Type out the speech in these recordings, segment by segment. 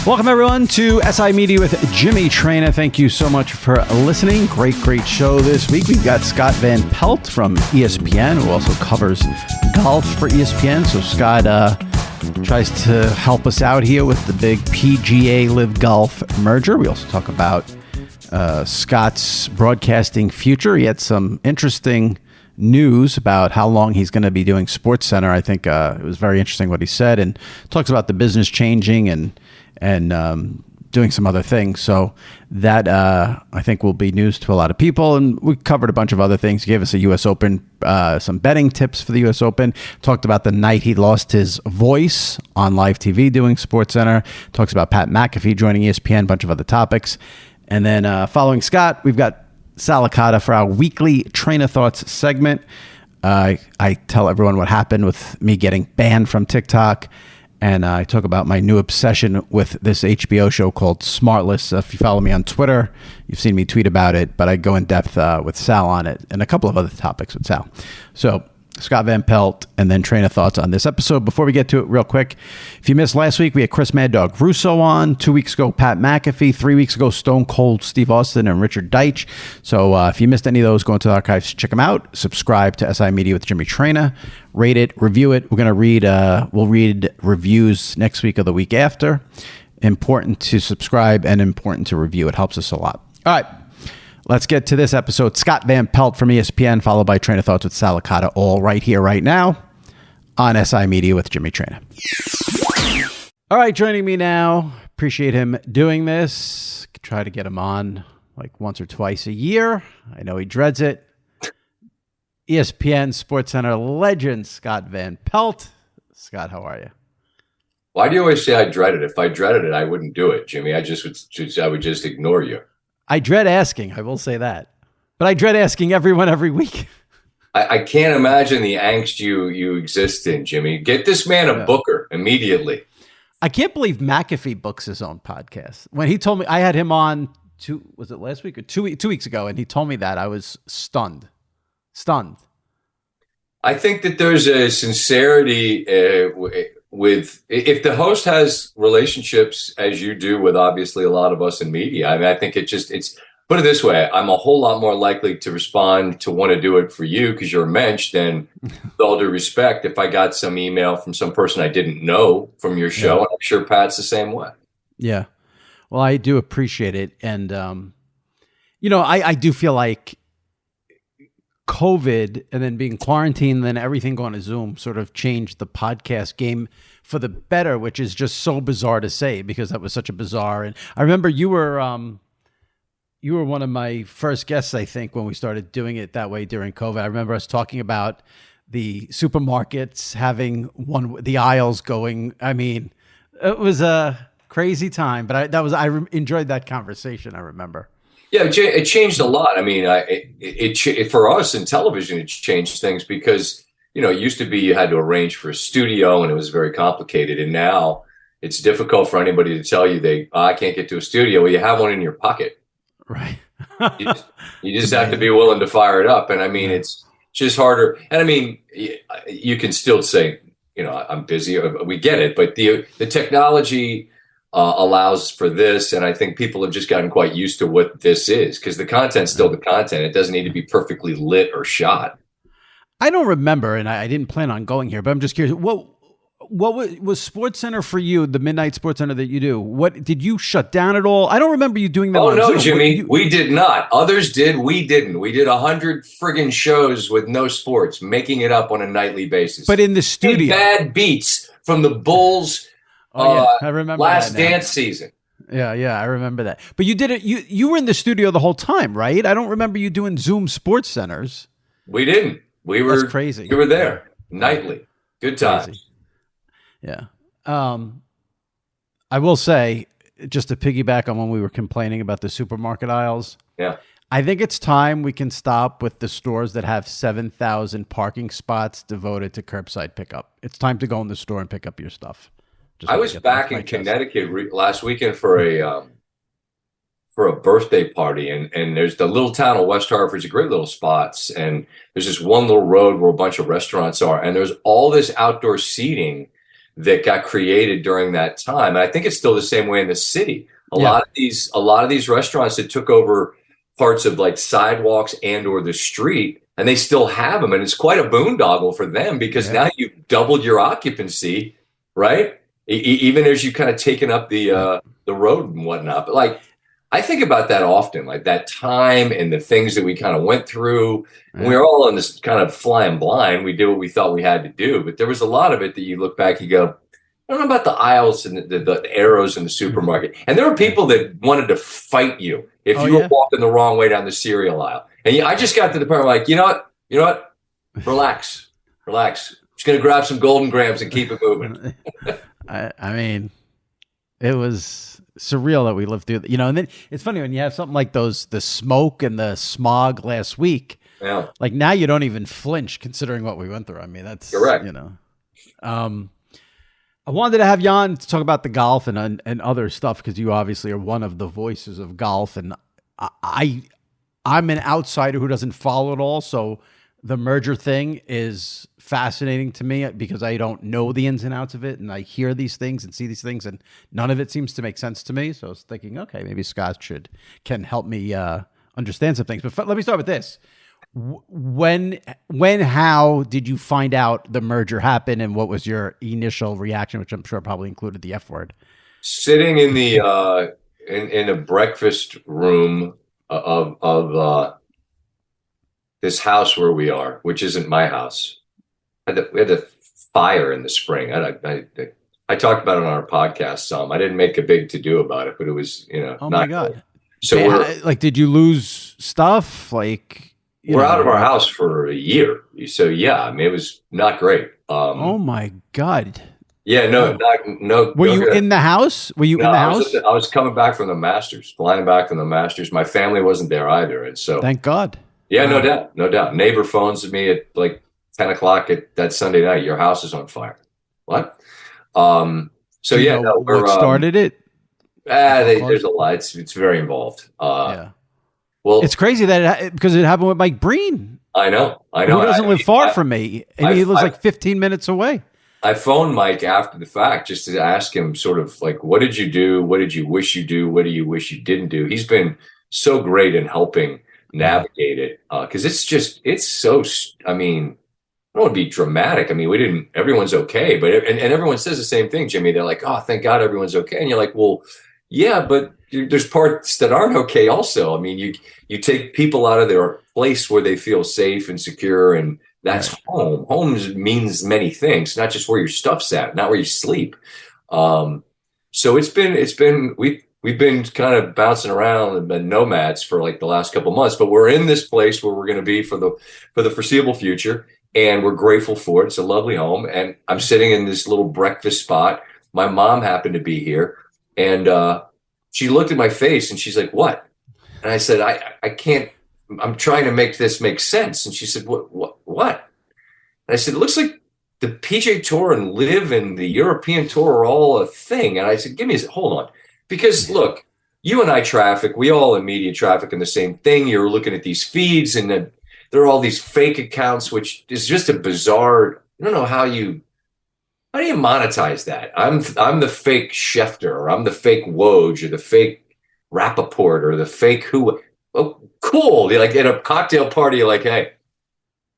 Welcome, everyone, to SI Media with Jimmy Traina. Thank you so much for listening. Great show this week. We've got Scott Van Pelt from ESPN, who also covers golf for ESPN. So Scott tries to help us out here with the big PGA-LIV golf merger. We also talk about Scott's broadcasting future. He had some interesting news about how long he's going to be doing SportsCenter. I think it was very interesting what he said, and talks about the business changing and doing some other things. So that I think will be news to a lot of people. And we covered a bunch of other things. He gave us a U.S. Open, some betting tips for the U.S. Open. Talked about the night he lost his voice on live TV doing SportsCenter. Talks about Pat McAfee joining ESPN, a bunch of other topics. And then following Scott, we've got Sal Licata for our weekly Traina Thoughts segment. I tell everyone what happened with me getting banned from TikTok. And I talk about my new obsession with this HBO show called Smartless. If you follow me on Twitter, you've seen me tweet about it, but I go in depth with Sal on it and a couple of other topics with Sal. So Scott Van Pelt and then Traina Thoughts on this episode. Before we get to it real quick, if you missed last week, we had Chris Mad Dog Russo on. 2 weeks ago, Pat McAfee. 3 weeks ago, Stone Cold Steve Austin and Richard Deitch. So if you missed any of those, go into the archives, check them out. Subscribe to SI Media with Jimmy Traina. Rate it, review it. We're going to read, we'll read reviews next week or the week after. Important to subscribe and important to review. It helps us a lot. All right. Let's get to this episode. Scott Van Pelt from ESPN, followed by Traina Thoughts with Sal Licata, all right here, right now on SI Media with Jimmy Traina. All right, joining me now. Appreciate him doing this. Try to get him on like once or twice a year. I know he dreads it. ESPN SportsCenter legend, Scott Van Pelt. Scott, how are you? Why do you always say I dread it? If I dreaded it, I wouldn't do it, Jimmy. I would just ignore you. I dread asking, I will say that. But I dread asking everyone every week. I can't imagine the angst you exist in, Jimmy. Get this man a booker immediately. I can't believe McAfee books his own podcast. When he told me, I had him on, was it last week or 2 weeks ago, and he told me that, I was stunned. I think that there's a sincerity with, if the host has relationships as you do with obviously a lot of us in media, I mean, I think it's put it this way, I'm a whole lot more likely to respond to want to do it for you because you're a mensch than, with all due respect, if I got some email from some person I didn't know from your show. And I'm sure Pat's the same way. Yeah. Well, I do appreciate it. And, I do feel like COVID and then being quarantined and then everything going to Zoom sort of changed the podcast game for the better, which is just so bizarre to say because that was such a bizarre. And I remember you were one of my first guests, I think, when we started doing it that way during COVID. I remember us talking about the supermarkets having the aisles going. I mean, it was a crazy time, but I enjoyed that conversation. I remember. Yeah, it changed a lot. I mean, it for us in television, it changed things because, it used to be you had to arrange for a studio and it was very complicated. And now it's difficult for anybody to tell you I can't get to a studio. Well, you have one in your pocket. Right. you just have to be willing to fire it up. And I mean, it's just harder. And I mean, you can still say, I'm busy. We get it. But the technology allows for this. And I think people have just gotten quite used to what this is because the content's still the content. It doesn't need to be perfectly lit or shot. I don't remember, and I didn't plan on going here, but I'm just curious. What was SportsCenter for you, the midnight SportsCenter that you do? What did you shut down at all? I don't remember you doing that. Oh, no, Zoom. Jimmy, we did not. Others did. We didn't. We did 100 friggin' shows with no sports, making it up on a nightly basis. But in the studio. Bad beats from the Bulls. I remember last dance season. Yeah, I remember that. But you did it. You were in the studio the whole time, right? I don't remember you doing Zoom Sports Centers. We didn't. That's crazy. We were there nightly. Good times. Crazy. Yeah. I will say, just to piggyback on when we were complaining about the supermarket aisles. Yeah. I think it's time we can stop with the stores that have 7,000 parking spots devoted to curbside pickup. It's time to go in the store and pick up your stuff. I was back in Connecticut last weekend for a birthday party, and there's the little town of West Hartford's a great little spots, and there's this one little road where a bunch of restaurants are, and there's all this outdoor seating that got created during that time. And I think it's still the same way in the city. A lot of these restaurants that took over parts of like sidewalks and or the street, and they still have them. And it's quite a boondoggle for them because now you've doubled your occupancy, right? Even as you kind of taken up the road and whatnot. But like, I think about that often, like that time and the things that we kind of went through. And we were all in this kind of flying blind. We did what we thought we had to do. But there was a lot of it that you look back, you go, I don't know about the aisles and the arrows in the supermarket. And there were people that wanted to fight you if you were walking the wrong way down the cereal aisle. And I just got to the point where like, you know what? Relax. Just going to grab some Golden Grams and keep it moving. I mean, it was surreal that we lived through, and then it's funny when you have something like the smoke and the smog last week, like now you don't even flinch considering what we went through. I mean, that's correct. I wanted to have you on to talk about the golf and other stuff because you obviously are one of the voices of golf, and I'm an outsider who doesn't follow it all. So the merger thing is fascinating to me because I don't know the ins and outs of it, and I hear these things and see these things, and none of it seems to make sense to me. So I was thinking, okay, maybe Scott can help me understand some things. But let me start with this. How did you find out the merger happened, and what was your initial reaction, which I'm sure probably included the F word? Sitting in the in a breakfast room of this house where we are, which isn't my house. We had a fire in the spring. I talked about it on our podcast some. I didn't make a big to do about it, but it was Oh my God! Cool. So did you lose stuff? We're out of our house for a year. So yeah, I mean, it was not great. Oh my God. Yeah, no. Were you in the house? Were you in the house? I was coming back from the Masters, flying back from the Masters. My family wasn't there either. And so thank God. Yeah, no doubt. Neighbor phones me at like 10 o'clock at that Sunday night. Your house is on fire. What? What started it? There's a lot. It's very involved. Well, it's crazy because it happened with Mike Breen. I know. Who doesn't live far from me, and he lives like 15 minutes away. I phoned Mike after the fact just to ask him sort of like, what did you do? What did you wish you do? What do you wish you didn't do? He's been so great in helping navigate it because it's so. I mean, I don't want to be dramatic. I mean, everyone's okay, but and everyone says the same thing, Jimmy. They're like, oh, thank God everyone's okay, and you're like, well, yeah, but there's parts that aren't okay also. I mean, you take people out of their place where they feel safe and secure, and that's home. Home means many things, not just where your stuff's at, not where you sleep. So we've been kind of bouncing around and been nomads for like the last couple of months, but we're in this place where we're going to be for the foreseeable future, and we're grateful for it. It's a lovely home, and I'm sitting in this little breakfast spot. My mom happened to be here, and she looked at my face and she's like, what? And I said, I can't, I'm trying to make this make sense. And she said, what? And I said, it looks like the PGA Tour and LIV and the European Tour are all a thing. And I said, hold on. Because look, you and I traffic, we all in media traffic in the same thing. You're looking at these feeds and then there are all these fake accounts, which is just a bizarre, I don't know how do you monetize that? I'm the fake Schefter, or I'm the fake Woj, or the fake Rappaport, or the fake who. Oh, cool! You're like at a cocktail party, you're like, hey,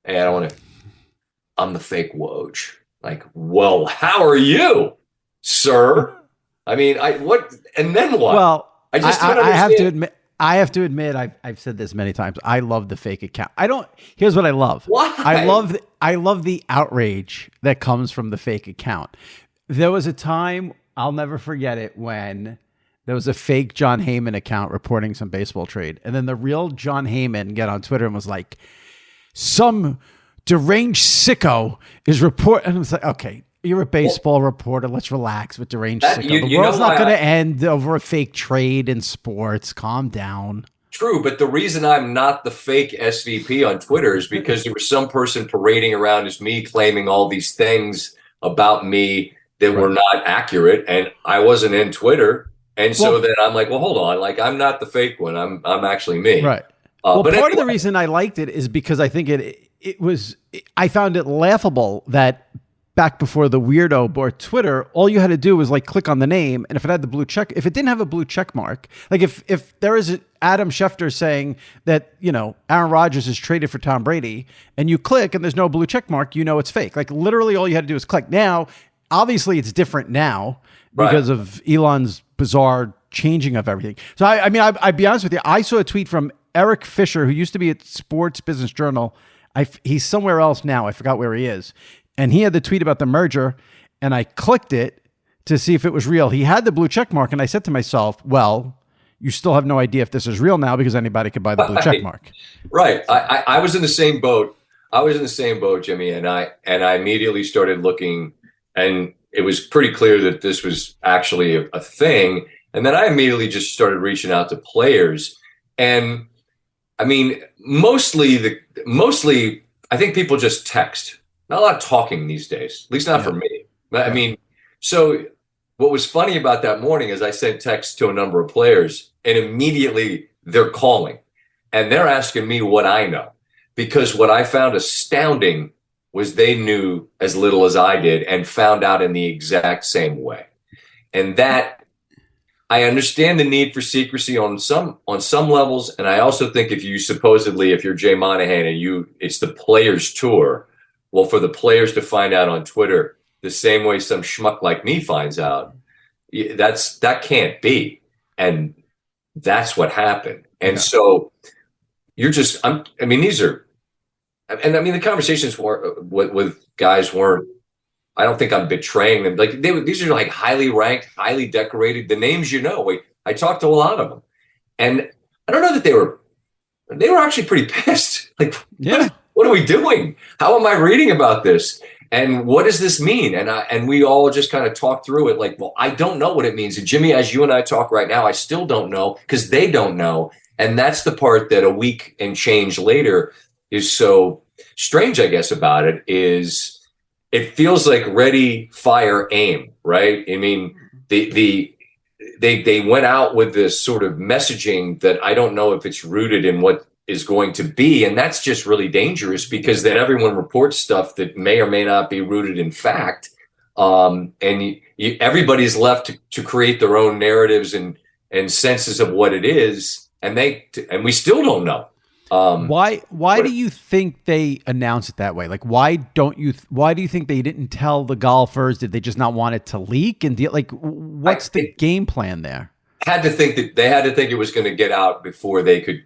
I don't want to. I'm the fake Woj. Like, well, how are you, sir? I mean, what? And then what? Well, I have to admit, I've said this many times. I love the fake account. Here's what I love. Why? I love the outrage that comes from the fake account. There was a time, I'll never forget it, when there was a fake John Heyman account reporting some baseball trade. And then the real John Heyman got on Twitter and was like, some deranged sicko is report. And I was like, okay, you're a baseball reporter. Let's relax with deranged sicko. The world's not going to end over a fake trade in sports. Calm down. True, but the reason I'm not the fake SVP on Twitter is because there was some person parading around as me claiming all these things about me that were not accurate, and I wasn't in Twitter. And so then I'm like, well, hold on, like I'm not the fake one. I'm actually me. Right. But part of the reason I liked it is because I think I found it laughable that back before the weirdo bought Twitter, all you had to do was like click on the name, and if it had the blue check, if it didn't have a blue check mark, like if there is Adam Schefter saying that, you know, Aaron Rodgers is traded for Tom Brady, and you click and there's no blue check mark, you know it's fake. Like literally all you had to do is click. Now, obviously it's different now because of Elon's bizarre changing of everything. So I'd be honest with you, I saw a tweet from Eric Fisher, who used to be at Sports Business Journal. He's somewhere else now. I forgot where he is. And he had the tweet about the merger, and I clicked it to see if it was real. He had the blue check mark, and I said to myself, well, you still have no idea if this is real now because anybody could buy the blue check mark. Right. I was in the same boat. Jimmy, and I immediately started looking, and it was pretty clear that this was actually a thing. And then I immediately just started reaching out to players. And I mean, mostly I think people just text. Not a lot of talking these days, at least not for me. I mean, so what was funny about that morning is I sent texts to a number of players, and immediately they're calling and they're asking me what I know, because what I found astounding was they knew as little as I did and found out in the exact same way. And that, I understand the need for secrecy on some levels, and I also think if you're Jay Monahan and it's the players' tour, well, for the players to find out on Twitter the same way some schmuck like me finds out, that can't be, and that's what happened. And so these are, and I mean the conversations with guys weren't. I don't think I'm betraying them. Like these are like highly ranked, highly decorated. The names, I talked to a lot of them, and I don't know that they were actually pretty pissed. Like, what are we doing? How am I reading about this? And what does this mean? And we all just kind of talked through it. Like, well, I don't know what it means. And Jimmy, as you and I talk right now, I still don't know because they don't know. And that's the part that a week and change later is so strange, I guess, about it is. It feels like ready, fire, aim, right? I mean, they went out with this sort of messaging that I don't know if it's rooted in what is going to be, and that's just really dangerous because then everyone reports stuff that may or may not be rooted in fact, and everybody's left to create their own narratives and senses of what it is, and we still don't know. Why do you think they announced it that way? Like, why do you think they didn't tell the golfers? Did they just not want it to leak? And what's the game plan there? They had to think it was going to get out before they could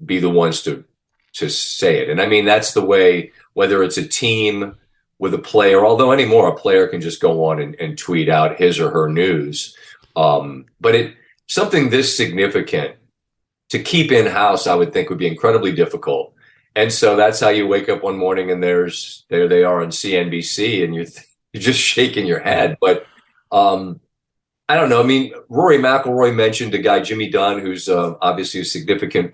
be the ones to say it. And I mean, that's the way, whether it's a team with a player, although anymore a player can just go on and tweet out his or her news. But something this significant to keep in-house, I would think would be incredibly difficult. And so that's how you wake up one morning and there they are on CNBC and you're just shaking your head. But I don't know. I mean, Rory McIlroy mentioned a guy, Jimmy Dunn, who's obviously a significant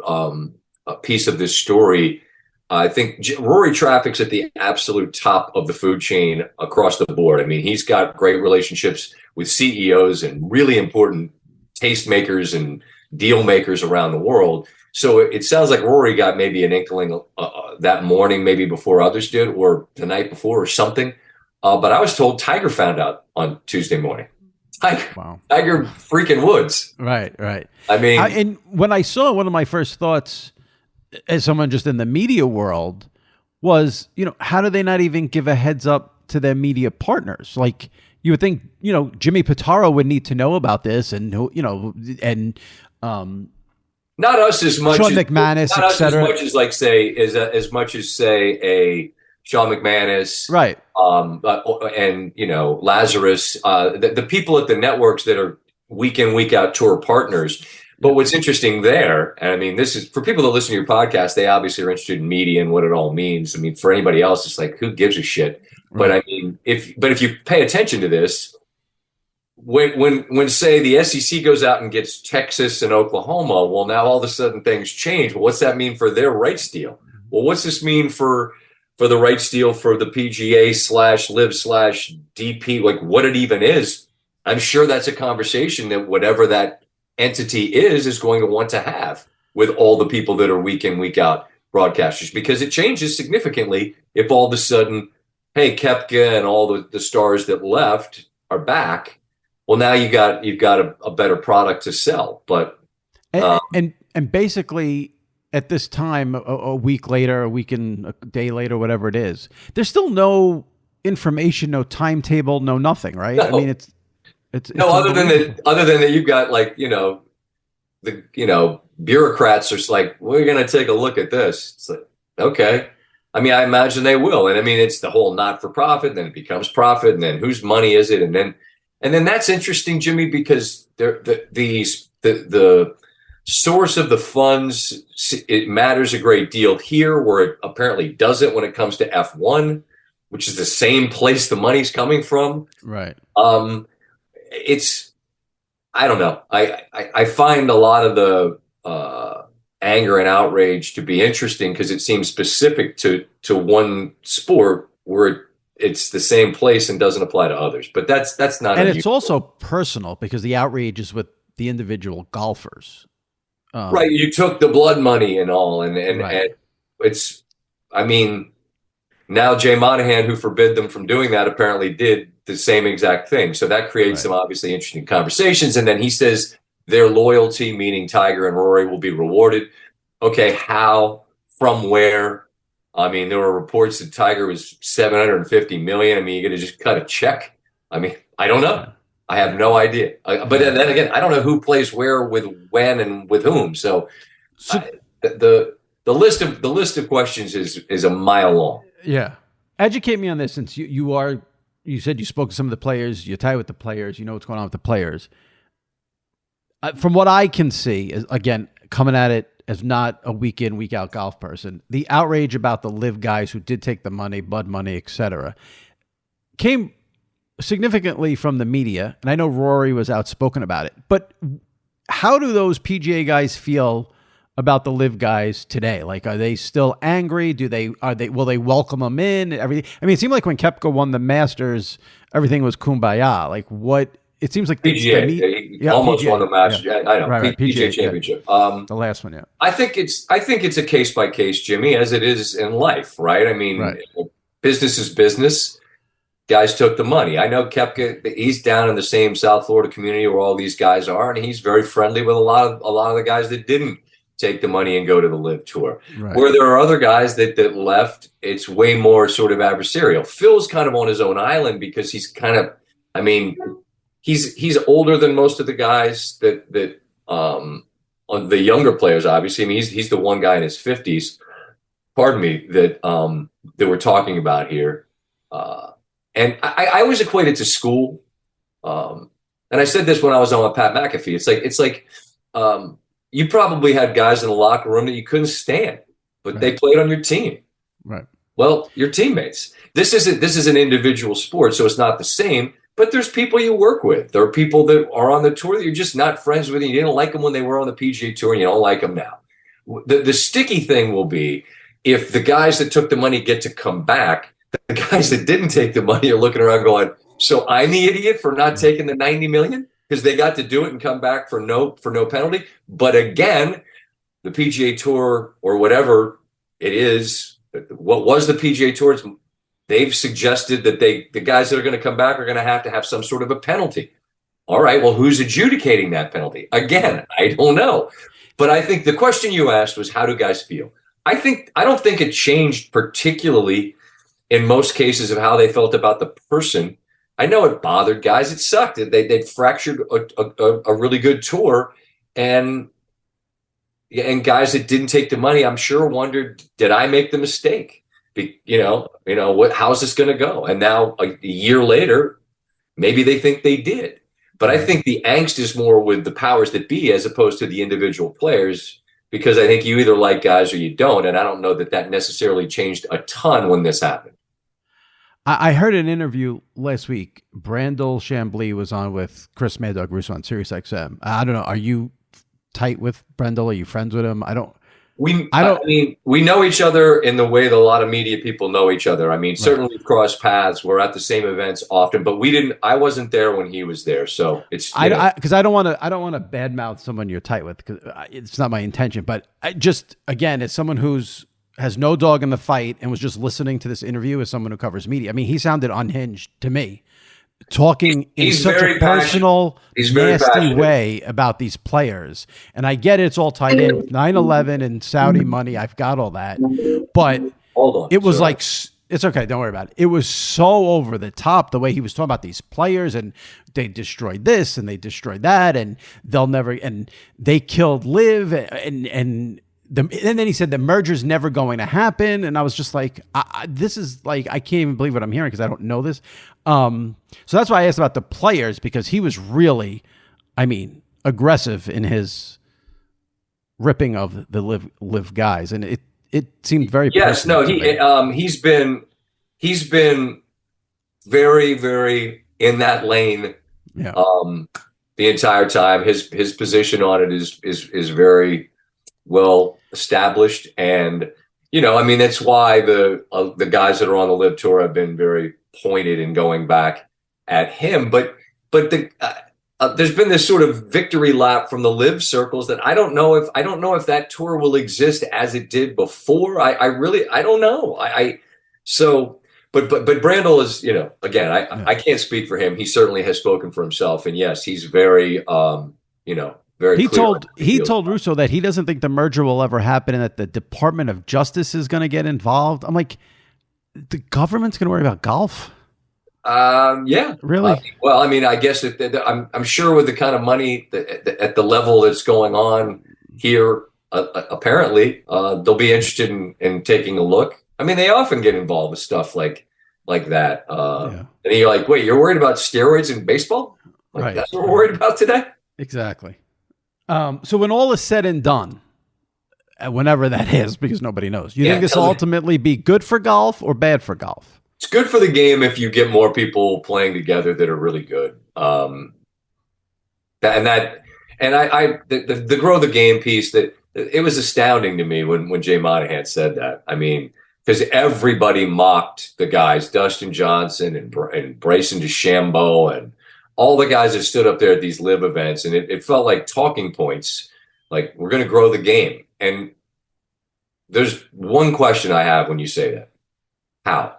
piece of this story. I think Rory traffics at the absolute top of the food chain across the board. I mean, he's got great relationships with CEOs and really important tastemakers and deal makers around the world. So it sounds like Rory got maybe an inkling that morning, maybe before others did, or the night before or something. But I was told Tiger found out on Tuesday morning. Tiger freaking Woods. Right. I mean, and when I saw, one of my first thoughts as someone just in the media world was, how do they not even give a heads up to their media partners? Like, you would think, Jimmy Pitaro would need to know about this, and not us as much. Sean McManus, etc. As much as say a Sean McManus, right? And Lazarus, the people at the networks that are week in, week out tour partners. But what's interesting there, and I mean, this is for people that listen to your podcast, they obviously are interested in media and what it all means. I mean, for anybody else, it's like, who gives a shit? Right. But I mean, if you pay attention to this, when say the SEC goes out and gets Texas and Oklahoma, well, now all of a sudden things change. Well, what's that mean for their rights deal? Well, what's this mean for the rights deal for the PGA/LIV/DP, like what it even is? I'm sure that's a conversation that whatever that entity is going to want to have with all the people that are week in, week out broadcasters, because it changes significantly if all of a sudden hey, Koepka and all the stars that left are back. Well, now you've got a better product to sell. But and basically at this time, a week later, a day later, whatever it is, there's still no information, no timetable, no nothing, right? no, I mean, it's no, other than that, you've got like, the bureaucrats are just like, we're going to take a look at this. It's like, okay. I mean, I imagine they will. And I mean, it's the whole not for profit, then it becomes profit, and then whose money is it? And then that's interesting, Jimmy, because the source of the funds, it matters a great deal here, where it apparently doesn't when it comes to F1, which is the same place the money's coming from. Right. I don't know. I find a lot of the anger and outrage to be interesting because it seems specific to one sport where it's the same place and doesn't apply to others. But that's not. And it's also personal because the outrage is with the individual golfers. Right. You took the blood money and all, and it's. I mean, now Jay Monahan, who forbid them from doing that, apparently did the same exact thing. So that creates some obviously interesting conversations. And then he says their loyalty, meaning Tiger and Rory, will be rewarded. Okay, how? From where? I mean, there were reports that Tiger was $750 million. I mean, you're going to just cut a check? I mean, I don't know. I have no idea. But then again, I don't know who plays where, with when, and with whom. So the list of questions is a mile long. Yeah, educate me on this, since you said you spoke to some of the players, you tie with the players, you know what's going on with the players. From what I can see, is, again, coming at it as not a week in, week out golf person, the outrage about the LIV guys who did take the money, blood money, etc., came significantly from the media. And I know Rory was outspoken about it. But how do those PGA guys feel about the LIV guys today? Like, are they still angry? Will they welcome them in? Everything. I mean, it seemed like when Koepka won the Masters, everything was kumbaya. Like, what? It seems like PGA, he almost won the Masters. Yeah. I know, right, PGA Championship. The last one, yeah. I think it's a case by case, Jimmy, as it is in life, right? I mean, business is business. Guys took the money. I know Koepka, he's down in the same South Florida community where all these guys are, and he's very friendly with a lot of the guys that didn't take the money and go to the LIV Tour. Right. Where there are other guys that left, it's way more sort of adversarial. Phil's kind of on his own island because he's kind of, I mean, he's older than most of the guys that on the younger players, obviously. I mean, he's the one guy in his 50s, pardon me, that we're talking about here. And I always equate it to school. And I said this when I was on with Pat McAfee. It's like you probably had guys in the locker room that you couldn't stand, but they played on your team. Right. Well, your teammates. This is an individual sport, so it's not the same. But there's people you work with. There are people that are on the tour that you're just not friends with. And you didn't like them when they were on the PGA Tour, and you don't like them now. The sticky thing will be if the guys that took the money get to come back. The guys that didn't take the money are looking around going, so I'm the idiot for not taking the $90 million because they got to do it and come back for no penalty. But again, the PGA Tour or whatever it is, what was the PGA Tour, they've suggested that the guys that are going to come back are going to have some sort of a penalty. All right, well, who's adjudicating that penalty? Again, I don't know. But I think the question you asked was, how do guys feel? I don't think it changed particularly in most cases of how they felt about the person. I know it bothered guys. It sucked. They'd fractured a really good tour, and guys that didn't take the money, I'm sure wondered, did I make the mistake? How's this going to go? And now a year later, maybe they think they did. But I think the angst is more with the powers that be as opposed to the individual players, because I think you either like guys or you don't. And I don't know that necessarily changed a ton when this happened. I heard an interview last week. Brandel Chambly was on with Chris Mad Dog Russo on SiriusXM. I don't know. Are you tight with Brandel? Are you friends with him? We know each other in the way that a lot of media people know each other. I mean, certainly we've crossed paths. We're at the same events often, but I wasn't there when he was there. So it's, because I don't want to badmouth someone you're tight with, because it's not my intention, but again, as someone who's has no dog in the fight and was just listening to this interview as someone who covers media. I mean, he sounded unhinged to me, talking in such a personal, nasty way about these players. And I get it, it's all tied in with 9/11 and Saudi money. I've got all that. But it was like, it's okay, don't worry about it. It was so over the top, the way he was talking about these players, and they destroyed this and they destroyed that, and they'll never, and they killed LIV, and then he said the merger's never going to happen. And I was just like, this is like, I can't even believe what I'm hearing because I don't know this. So that's why I asked about the players, because he was really, I mean, aggressive in his ripping of the LIV guys. And it seemed very, yes, no, he's been very, very in that lane. Yeah. The entire time. His position on it is very well established, and I mean, that's why the guys that are on the LIV tour have been very pointed in going back at him. But there's been this sort of victory lap from the LIV circles that I don't know if that tour will exist as it did before. I don't know. But Brandel is, again, I can't speak for him. He certainly has spoken for himself, and yes, he's very very clear. He told Russo that he doesn't think the merger will ever happen and that the Department of Justice is going to get involved. I'm like, the government's going to worry about golf? Yeah, really? Well, I mean, I guess I'm sure with the kind of money at the level that's going on here, apparently they'll be interested in taking a look. I mean, they often get involved with stuff like that. And you're like, wait, you're worried about steroids in baseball? Right. That's what we're worried about today? Exactly. So when all is said and done, whenever that is, because nobody knows, you think this will ultimately be good for golf or bad for golf? It's good for the game if you get more people playing together that are really good. The grow the game piece, that it was astounding to me when Jay Monahan said that. I mean, because everybody mocked the guys, Dustin Johnson and Bryson DeChambeau and all the guys that stood up there at these LIV events, and it felt like talking points, like, we're going to grow the game. And there's one question I have when you say that. How?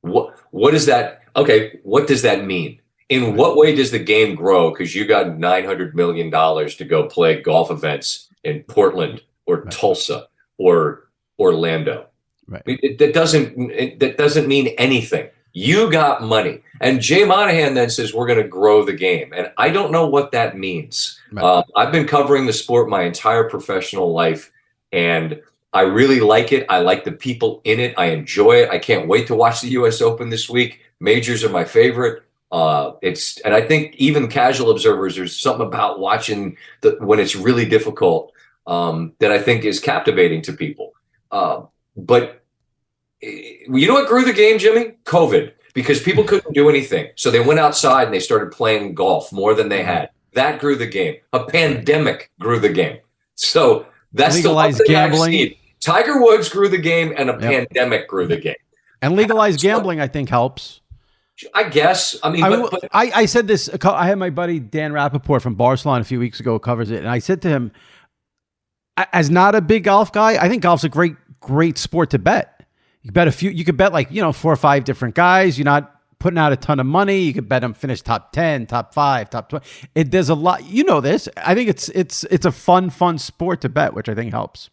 What is that? Okay, what does that mean? In what way does the game grow? Because you got $900 million to go play golf events in Portland or Tulsa or Orlando. Right. I mean, that doesn't mean anything. You got money. And Jay Monahan then says, we're going to grow the game. And I don't know what that means. Right. I've been covering the sport my entire professional life, and I really like it. I like the people in it. I enjoy it. I can't wait to watch the U.S. Open this week. Majors are my favorite. And I think even casual observers, there's something about watching when it's really difficult that I think is captivating to people. But you know what grew the game, Jimmy? COVID, because people couldn't do anything. So they went outside and they started playing golf more than they had. That grew the game. A pandemic grew the game. So that's legalized the gambling. Tiger Woods grew the game, and a pandemic grew the game. And legalized gambling, I think, helps. I guess. I mean, I said this. I had my buddy Dan Rappaport from Barcelona a few weeks ago who covers it, and I said to him, as not a big golf guy, I think golf's a great sport to bet. You bet you could bet 4 or 5 different guys. You're not putting out a ton of money. You could bet them finish top 10, top 5, top 20. There's a lot, this. I think it's a fun sport to bet, which I think helps.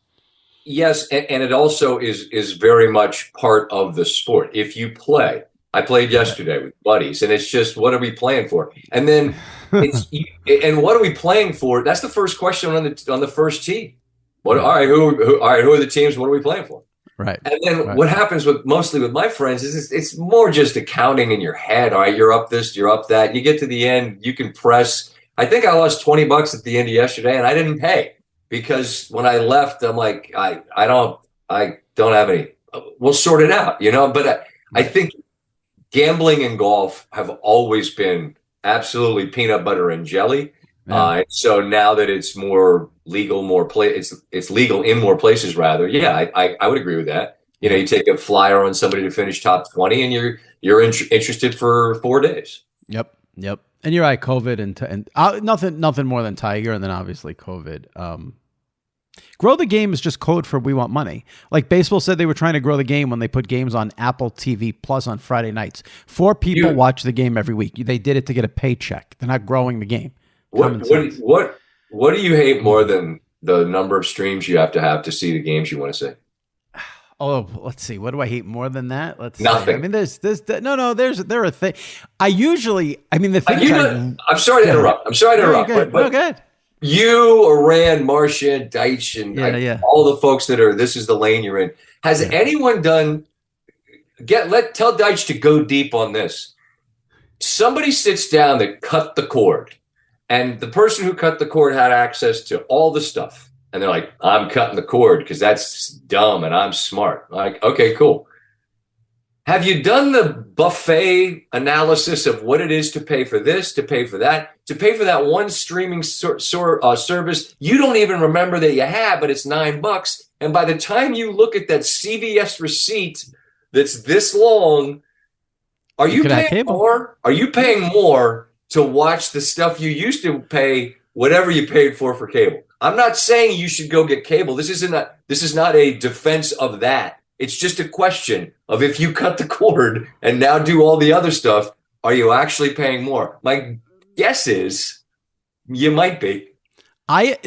Yes, and it also is very much part of the sport. If you play, I played yesterday with buddies, and it's just, what are we playing for? And then and what are we playing for? That's the first question on the first tee. All right, who are the teams? What are we playing for? Right. And then what happens mostly with my friends is it's more just accounting in your head. All right, you're up this, you're up that. You get to the end, you can press. I think I lost $20 at the end of yesterday, and I didn't pay because when I left, I'm like, I don't have any. We'll sort it out, But I think gambling and golf have always been absolutely peanut butter and jelly. So now that it's more legal, it's legal in more places rather. Yeah, I would agree with that. You take a flyer on somebody to finish top 20 and you're interested for 4 days. Yep. And you're right, COVID and nothing more than Tiger, and then obviously COVID. Grow the game is just code for we want money. Like baseball said they were trying to grow the game when they put games on Apple TV Plus on Friday nights. 4 people watch the game every week. They did it to get a paycheck. They're not growing the game. What do you hate more than the number of streams you have to see the games you want to see? Oh, let's see. What do I hate more than that? Nothing. See. I mean, there's there are things. The thing. I'm sorry to interrupt. But go ahead. You, Iran, Marchand, Deitch, and all the folks that are, this is the lane you're in. Has anyone tell Deitch to go deep on this. Somebody sits down that cut the cord, and the person who cut the cord had access to all the stuff. And they're like, I'm cutting the cord because that's dumb and I'm smart. Like, okay, cool. Have you done the buffet analysis of what it is to pay for this, to pay for that one streaming service you don't even remember that you have, but it's $9. And by the time you look at that CVS receipt that's this long, are you paying more? Are you paying more to watch the stuff you used to pay, whatever you paid for cable? I'm not saying you should go get cable. This is not a defense of that. It's just a question of if you cut the cord and now do all the other stuff, are you actually paying more? My guess is you might be. I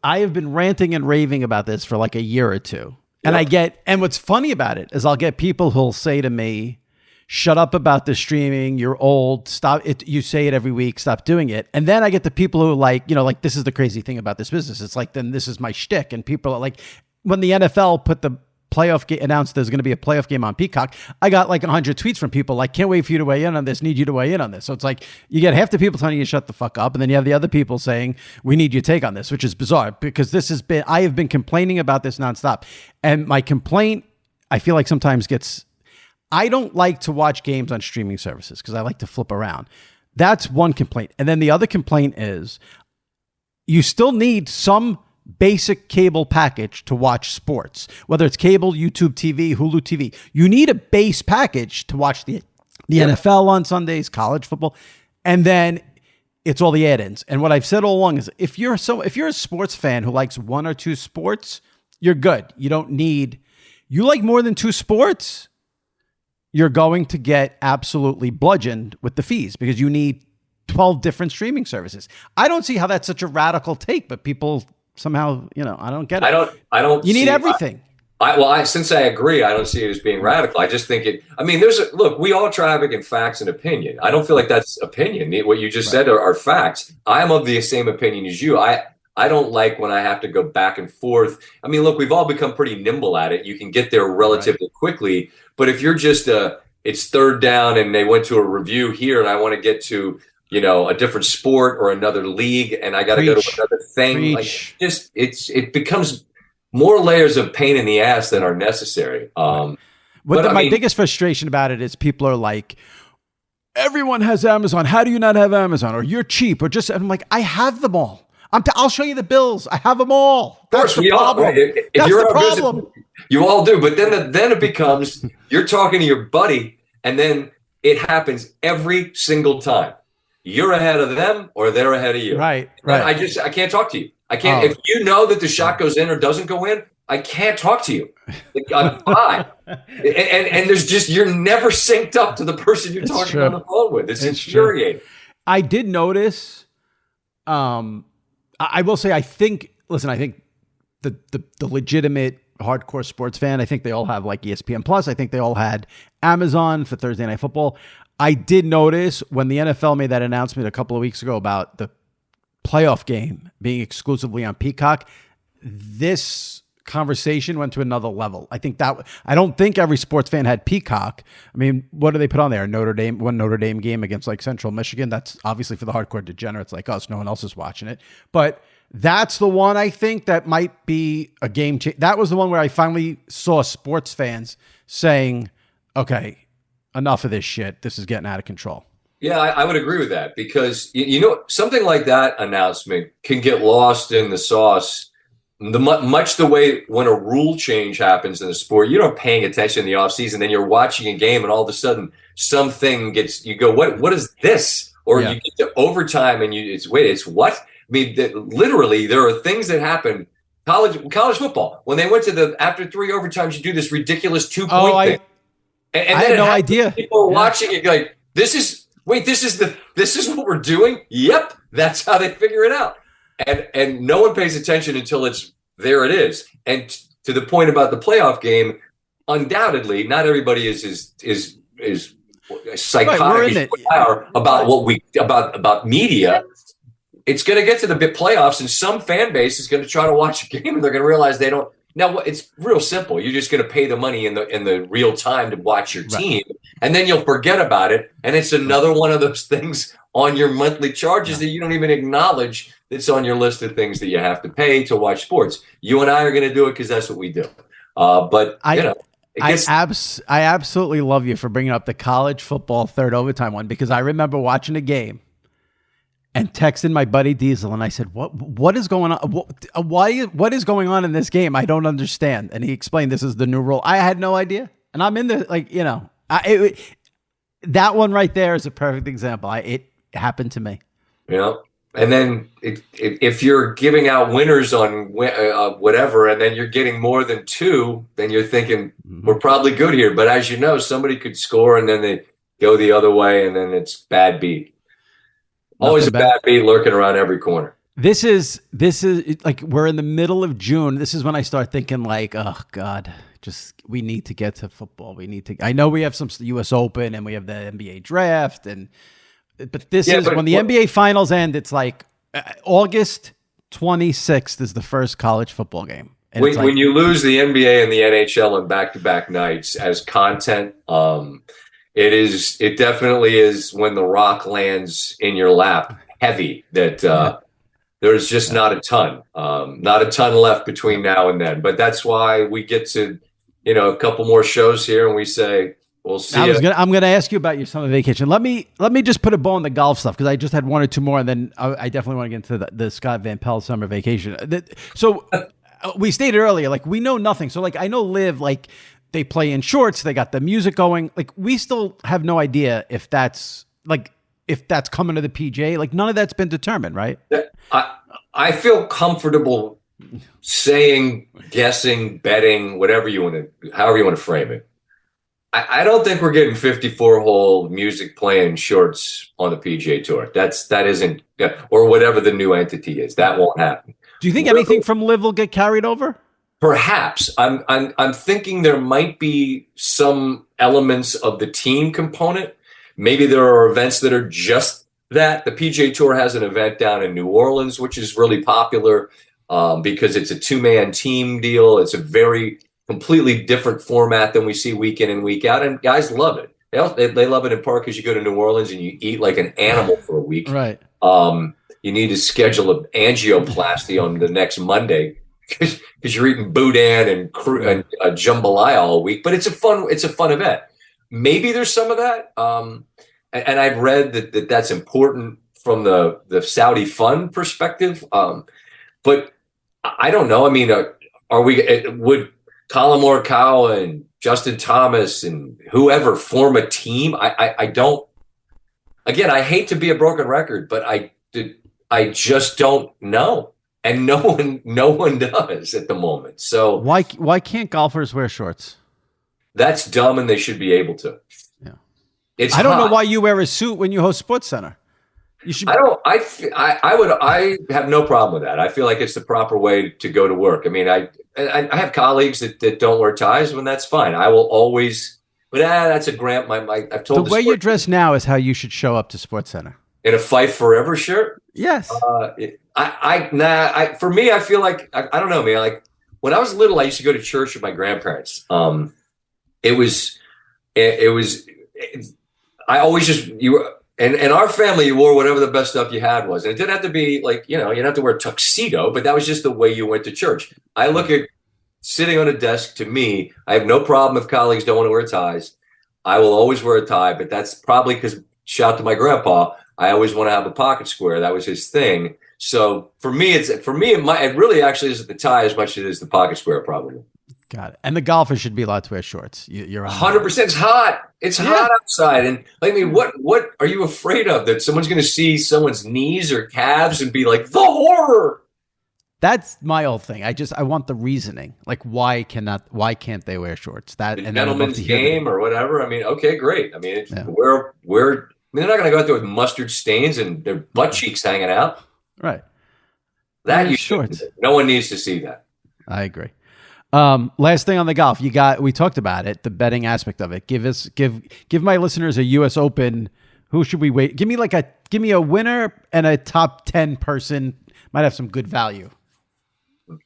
have been ranting and raving about this for like a year or two. And what's funny about it is I'll get people who'll say to me, shut up about the streaming. You're old. Stop it. You say it every week. Stop doing it. And then I get the people who are like, this is the crazy thing about this business. It's like, then this is my shtick. And people are like, when the NFL put the playoff game, announced there's going to be a playoff game on Peacock, I got like 100 tweets from people like, can't wait for you to weigh in on this. Need you to weigh in on this. So it's like, you get half the people telling you to shut the fuck up. And then you have the other people saying, we need your take on this, which is bizarre because I have been complaining about this nonstop. And my complaint, I feel like sometimes I don't like to watch games on streaming services because I like to flip around. That's one complaint. And then the other complaint is you still need some basic cable package to watch sports, whether it's cable, YouTube TV, Hulu TV. You need a base package to watch the NFL on Sundays, college football, and then it's all the add-ins. And what I've said all along is if you're a sports fan who likes 1 or 2 sports, you're good. You like more than 2 sports, you're going to get absolutely bludgeoned with the fees because you need 12 different streaming services. I don't see how that's such a radical take, but people somehow, I don't get it. I don't. You need everything. Since I agree, I don't see it as being radical. I just think look, we all traffic in facts and opinion. I don't feel like that's opinion. What you just said are facts. I'm of the same opinion as you. I don't like when I have to go back and forth. I mean, look, we've all become pretty nimble at it. You can get there relatively quickly. But if you're just it's third down and they went to a review here and I want to get to, a different sport or another league and I got to go to another thing. It becomes more layers of pain in the ass than are necessary. My biggest frustration about it is people are like, everyone has Amazon. How do you not have Amazon? Or you're cheap or just, I'm like, I have them all. I'll show you the bills. I have them all. That's the problem. That's the problem. You all do. But then it becomes, you're talking to your buddy and then it happens every single time. You're ahead of them or they're ahead of you. Right. I can't talk to you. I can't. If you know that the shot goes in or doesn't go in, I can't talk to you. I'm fine. And there's just, you're never synced up to the person you're talking on the phone with. It's infuriating. True. I did notice, I will say, I think the legitimate hardcore sports fan, I think they all have like ESPN Plus. I think they all had Amazon for Thursday Night Football. I did notice when the NFL made that announcement a couple of weeks ago about the playoff game being exclusively on Peacock, this conversation went to another level. I don't think every sports fan had Peacock. I mean, what do they put on there? One Notre Dame game against like Central Michigan. That's obviously for the hardcore degenerates like us. No one else is watching it. But that's the one I think that might be a game change. That was the one where I finally saw sports fans saying, okay, enough of this shit. This is getting out of control. Yeah, I would agree with that because, something like that announcement can get lost in the sauce. Much the way when a rule change happens in the sport, you're not paying attention in the offseason, then you're watching a game and all of a sudden something you go, what is this? Or you get to overtime and it's what? I mean, literally there are things that happen college football. When they went to after 3 overtimes, you do this ridiculous 2-point thing. And I had no idea. People are watching it like, this is what we're doing? Yep. That's how they figure it out. And no one pays attention until there it is. And to the point about the playoff game, undoubtedly, not everybody is psychotic about media. It's going to get to the playoffs, and some fan base is going to try to watch a game, and they're going to realize they don't. Now, it's real simple. You're just going to pay the money in the real time to watch your team, and then you'll forget about it. And it's another one of those things on your monthly charges that you don't even acknowledge that's on your list of things that you have to pay to watch sports. You and I are going to do it because that's what we do. I absolutely love you for bringing up the college football third overtime one, because I remember watching a game and texting my buddy Diesel, and I said, "What is going on? What is going on in this game? I don't understand." And he explained, "This is the new rule." I had no idea, and I'm in the that one right there is a perfect example. It happened to me. And then if you're giving out winners on whatever, and then you're getting more than 2, then you're thinking we're probably good here. But as you know, somebody could score, and then they go the other way, and then it's bad beat. Always a bad beat lurking around every corner. This is like, we're in the middle of June. This is when I start thinking like, oh God, we need to get to football. I know we have some U.S. Open and we have the NBA draft, but this is when the NBA finals end. It's like August 26th is the first college football game. And when you lose the NBA and the NHL on back-to-back nights as content, it definitely is when the rock lands in your lap heavy that there's just not a ton left between now and then. But that's why we get to, a couple more shows here, and we say, we'll see. I'm going to ask you about your summer vacation. Let me just put a bow on the golf stuff, because I just had 1 or 2 more, and then I definitely want to get into the Scott Van Pelt summer vacation. So we stated earlier, like, we know nothing. So like, I know LIV, like, they play in shorts, they got the music going. Like, we still have no idea if that's coming to the PGA. Like, none of that's been determined, right? I feel comfortable saying, guessing, betting, however you want to frame it. I don't think we're getting 54-hole music playing shorts on the PGA Tour. That isn't, or whatever the new entity is. That won't happen. Do you think anything from LIV will get carried over? Perhaps. I'm thinking there might be some elements of the team component. Maybe there are events that are just that. The PGA Tour has an event down in New Orleans, which is really popular because it's a 2-man team deal. It's a very completely different format than we see week in and week out, and guys love it. They love it in part because you go to New Orleans and you eat like an animal for a week. Right. You need to schedule an angioplasty on the next Monday because you're eating boudin and jambalaya all week. But it's a fun event. Maybe there's some of that. And I've read that that's important from the Saudi fund perspective. But I don't know. I mean, would Colin Morikawa and Justin Thomas and whoever form a team? I don't. Again, I hate to be a broken record, but I just don't know, and no one does at the moment. So why can't golfers wear shorts? That's dumb, and they should be able to. Yeah, I don't know why you wear a suit when you host SportsCenter. You should. I have no problem with that. I feel like it's the proper way to go to work. I mean, I have colleagues that don't wear ties, and that's fine. I will always. But that's a grant. I've told the way you dress now is how you should show up to SportsCenter. In a Fight Forever shirt? Yes. For me, I feel like I don't know, man. Like when I was little, I used to go to church with my grandparents. I always just in our family, you wore whatever the best stuff you had was, and it didn't have to be like you didn't have to wear a tuxedo, but that was just the way you went to church. I look at sitting on a desk. To me, I have no problem if colleagues don't want to wear ties. I will always wear a tie, but that's probably because shout out to my grandpa. I always want to have a pocket square. That was his thing. So for me, it really actually isn't the tie as much as it is the pocket square, probably. Got it. And the golfers should be allowed to wear shorts. You're 100%. It's hot. It's hot outside. And I mean, what are you afraid of? That someone's going to see someone's knees or calves and be like, the horror? That's my whole thing. I want the reasoning. Like, why can't they wear shorts? That The and gentleman's game or whatever. I mean, okay, great. I mean, we're they're not going to go out there with mustard stains and their butt cheeks hanging out. Right. That you shorts. No one needs to see that. I agree. Last thing on the golf, we talked about it, the betting aspect of it. Give my listeners a U.S. Open. Who should we wait? Give me a winner and a top 10 person. Might have some good value.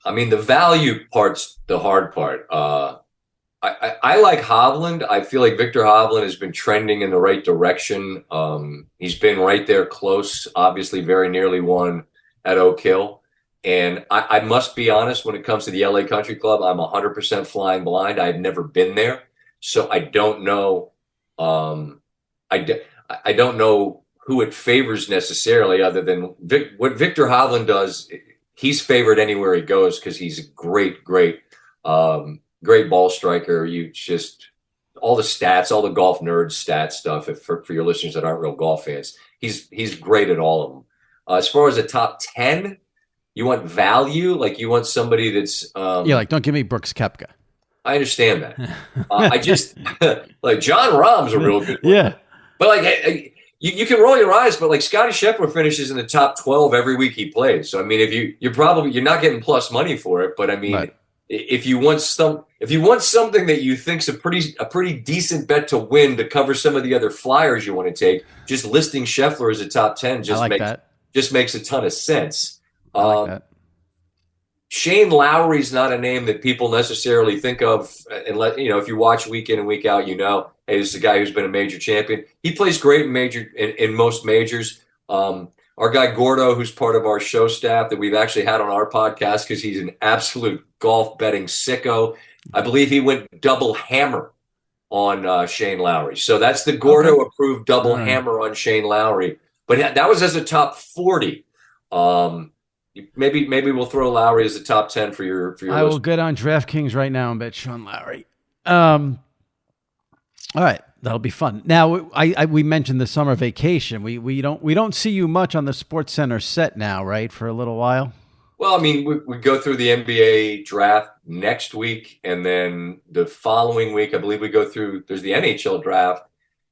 I mean, the value part's the hard part. I like Hovland. I feel like Victor Hovland has been trending in the right direction. He's been right there close, obviously very nearly won at Oak Hill. And I must be honest, when it comes to the LA Country Club, I'm 100% flying blind. I've never been there. So I don't know. I don't know who it favors necessarily, other than what Victor Hovland does. He's favored anywhere he goes because he's a great ball striker. You just all the stats, all the golf nerd stat stuff. For your listeners that aren't real golf fans, he's great at all of them. As far as a top 10, you want value, like you want somebody that's like don't give me Brooks Koepka. I understand that. I just like John Rahm's a real good one. Yeah, but like. You can roll your eyes, but like Scotty Scheffler finishes in the top 12 every week he plays. So I mean, if you're not getting plus money for it, but I mean, right. if you want something that you think's a pretty decent bet to win to cover some of the other flyers you want to take, just listing Scheffler as a top 10 just makes a ton of sense. I like that. Shane Lowry's not a name that people necessarily think of unless, if you watch week in and week out, hey, this is a guy who's been a major champion. He plays great in most majors. Our guy Gordo, who's part of our show staff that we've actually had on our podcast because he's an absolute golf betting sicko. I believe he went double hammer on Shane Lowry. So that's the Gordo approved double hammer on Shane Lowry. But that was as a top 40. Maybe we'll throw Lowry as a top 10 for your. I will get on DraftKings right now and bet Sean Lowry. All right, that'll be fun. Now, we mentioned the summer vacation. We don't see you much on the SportsCenter set now, right? For a little while. Well, I mean, we go through the NBA draft next week, and then the following week, I believe we go through. There's the NHL draft,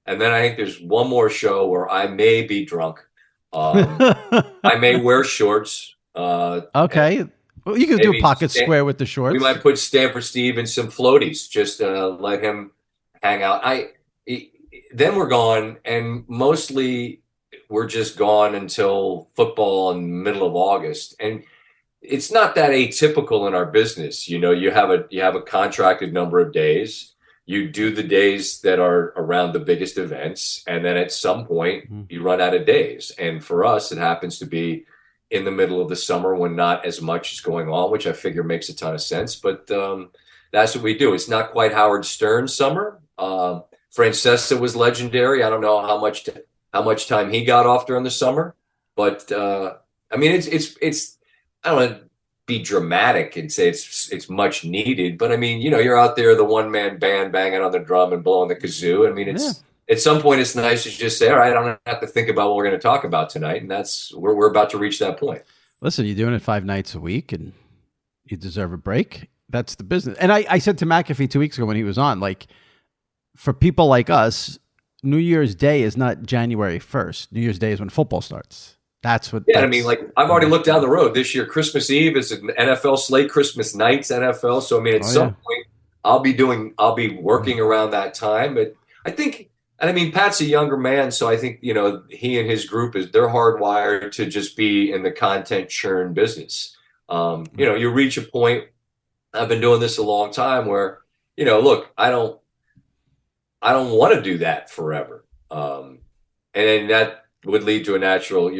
and then I think there's one more show where I may be drunk. I may wear shorts. Okay. Well, you can do a pocket square with the shorts. We might put Stanford Steve in some floaties, just let him hang out. Then we're gone, and mostly we're just gone until football in middle of August. And it's not that atypical in our business. You have a contracted number of days. You do the days that are around the biggest events, and then at some point you run out of days. And for us, it happens to be in the middle of the summer when not as much is going on, which I figure makes a ton of sense. But that's what we do. It's not quite Howard Stern summer. Francesa was legendary. I don't know how much time he got off during the summer, but I mean, it's I don't want to be dramatic and say it's much needed, but I mean, you're out there, the one man band banging on the drum and blowing the kazoo. I mean, at some point it's nice to just say, all right, I don't have to think about what we're going to talk about tonight. And that's we're about to reach that point. Listen, you're doing it 5 nights a week and you deserve a break. That's the business. And I said to McAfee 2 weeks ago when he was on, like, for people like us, New Year's Day is not January 1st. New Year's Day is when football starts. That's what. Yeah, I mean, like, I've already looked down the road. This year, Christmas Eve is an NFL slate. Christmas night's NFL. So I mean, at some point, I'll be working around that time. But I think, and I mean, Pat's a younger man, so I think he and his group they're hardwired to just be in the content churn business. You reach a point. I've been doing this a long time where look, I don't want to do that forever. And then that would lead to a natural,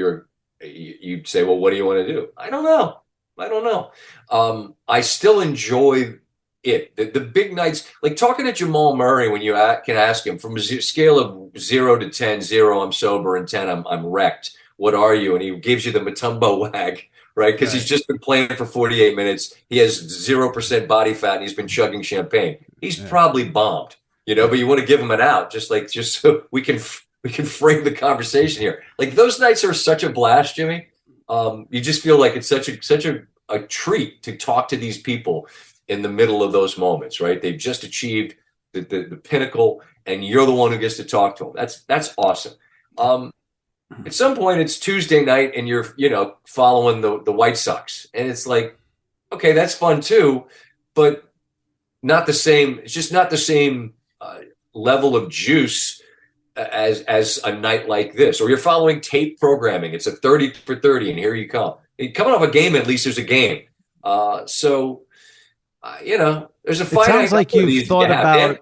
you'd say, well, what do you want to do? I don't know. I still enjoy it. The big nights, like talking to Jamal Murray, when you can ask him from a scale of 0 to 10, 0, I'm sober, and 10, I'm wrecked. What are you? And he gives you the Matumbo wag, right? Because he's just been playing for 48 minutes. He has 0% body fat and he's been chugging champagne. He's probably bombed. But you want to give him an out, just so we can frame the conversation here. Like, those nights are such a blast, Jimmy. You just feel like it's such a a treat to talk to these people in the middle of those moments, right? They've just achieved the pinnacle, and you're the one who gets to talk to them. That's awesome. At some point, it's Tuesday night, and you're following the White Sox, and it's like, okay, that's fun too, but not the same. It's just not the same level of juice as a night like this. Or you're following tape programming. It's a 30 for 30, and here you come. Coming off a game, at least there's a game. So there's a fight. It sounds like you've thought about.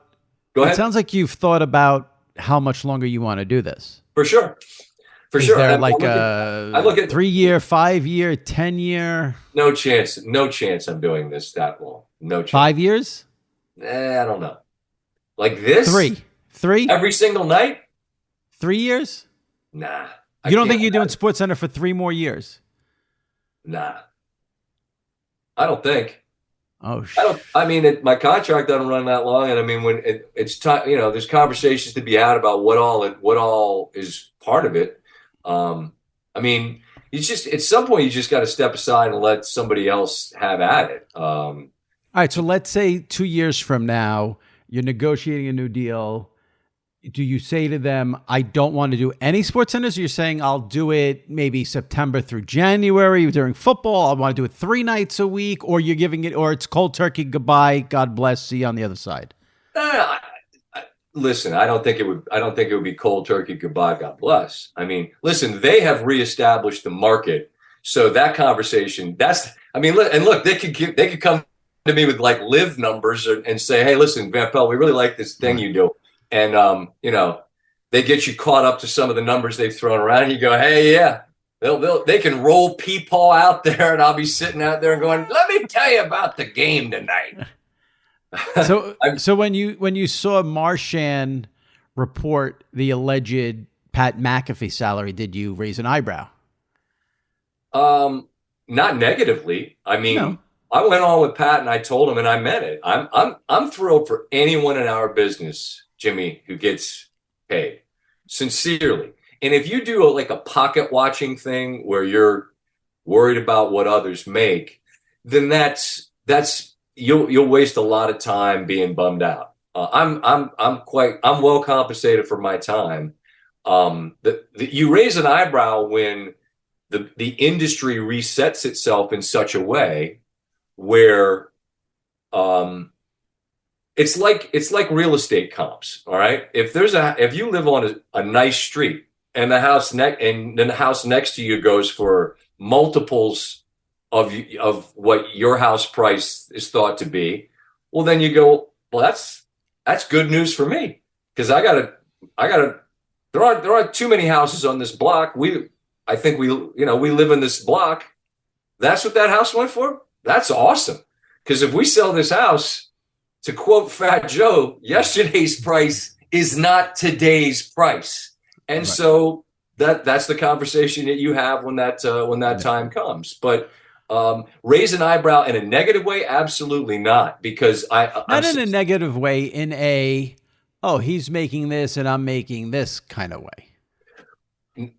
Go ahead. It sounds like you've thought about how much longer you want to do this. For sure. Is there like I look at 3 year, 5 year, 10 year? No chance. No chance I'm doing this that long. No chance. 5 years? I don't know. Like this? Three? Every single night? 3 years? Nah. You don't think you're doing SportsCenter for 3 more years? Nah. I don't think. Oh, shit. My contract doesn't run that long, and I mean, when it's time, there's conversations to be had about what all is part of it. At some point you just got to step aside and let somebody else have at it. All right. So let's say 2 years from now, you're negotiating a new deal. Do you say to them, I don't want to do any SportsCenters? Or you're saying I'll do it maybe September through January during football. I want to do it 3 nights a week, or you're giving it, or it's cold turkey. Goodbye. God bless. See you on the other side. Listen, I don't think it would be cold turkey. Goodbye. God bless. I mean, listen, they have reestablished the market. So that conversation, look, they could come to me with like LIV numbers and say, hey, listen, Van Pelt, we really like this thing you do. And, they get you caught up to some of the numbers they've thrown around. And you go, hey, yeah, they can roll Peepaw out there, and I'll be sitting out there and going, let me tell you about the game tonight. So when you saw Marchand report the alleged Pat McAfee salary, did you raise an eyebrow? Not negatively. I mean, no. I went on with Pat and I told him, and I meant it. I'm thrilled for anyone in our business, Jimmy, who gets paid, sincerely. And if you do a pocket watching thing where you're worried about what others make, then that's you'll waste a lot of time being bummed out. I'm well compensated for my time. You raise an eyebrow when the industry resets itself in such a way where it's like real estate comps. All right. If you live on a nice street and the house next to you goes for multiples of what your house price is thought to be, well, then you go, well, that's good news for me, because there aren't too many houses on this block. I think we live in this block. That's what that house went for. That's awesome. Because if we sell this house, to quote Fat Joe, yesterday's price is not today's price. And right. So that's the conversation that you have when that time comes. But raise an eyebrow in a negative way? Absolutely not. Because not in a negative way, in a, oh, he's making this and I'm making this kind of way.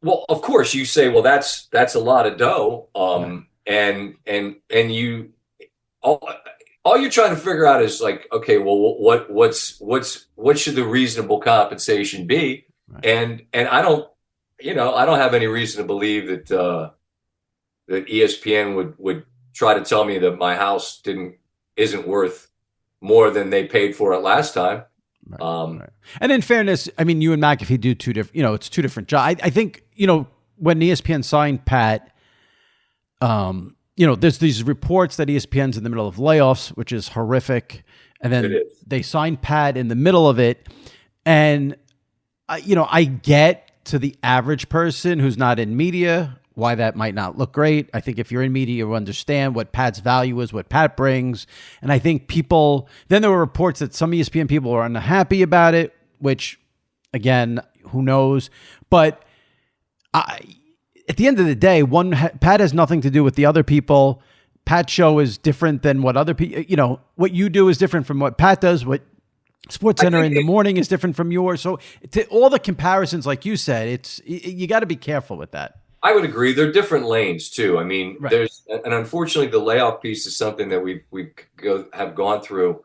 Well, of course you say, well, that's a lot of dough. And you, all you're trying to figure out is like, okay, well, what should the reasonable compensation be? Right. And I don't have any reason to believe that ESPN would try to tell me that my house isn't worth more than they paid for it last time. Right. And in fairness, I mean, you and McAfee do two different, it's two different jobs. I think, when ESPN signed Pat, there's these reports that ESPN's in the middle of layoffs, which is horrific. And then they signed Pat in the middle of it. And, I get to the average person who's not in media why that might not look great. I think if you're in media, you understand what Pat's value is, what Pat brings. And I think then there were reports that some ESPN people are unhappy about it, which, again, who knows? But at the end of the day, Pat has nothing to do with the other people. Pat's show is different than what other people, what you do is different from what Pat does. What SportsCenter in the morning is different from yours. So to all the comparisons, like you said, you got to be careful with that. I would agree. They're different lanes too. I mean, Right. and unfortunately, the layoff piece is something that have gone through,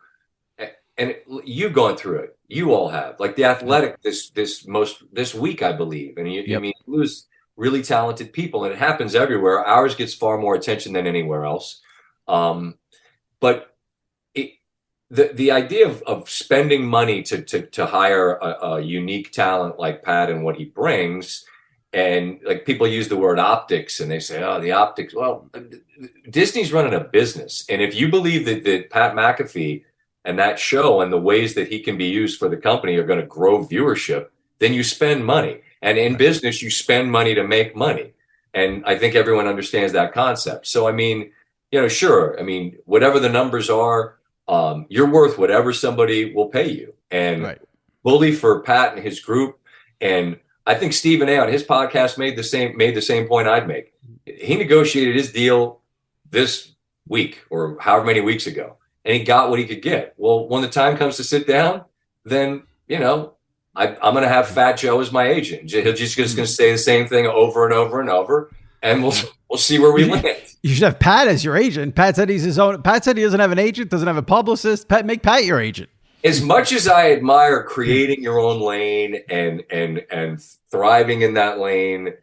and you've gone through it. You all have, like the Athletic this week, I believe. And I mean, you lose really talented people, and it happens everywhere. Ours gets far more attention than anywhere else. But the idea of spending money to hire a unique talent like Pat and what he brings. And like people use the word optics and they say, oh, the optics. Well, Disney's running a business. And if you believe that Pat McAfee and that show and the ways that he can be used for the company are going to grow viewership, then you spend money. And in business, you spend money to make money. And I think everyone understands that concept. So, I mean, sure. I mean, whatever the numbers are, you're worth whatever somebody will pay you. And bully for Pat and his group. And I think Stephen A on his podcast made the same point I'd make. He negotiated his deal this week or however many weeks ago, and he got what he could get. Well, when the time comes to sit down, then I'm going to have Fat Joe as my agent. He's just going to say the same thing over and over and over, and we'll see where we land. You should have Pat as your agent. Pat said he's his own. Pat said he doesn't have an agent, doesn't have a publicist. Make Pat your agent. As much as I admire creating your own lane and thriving in that lane,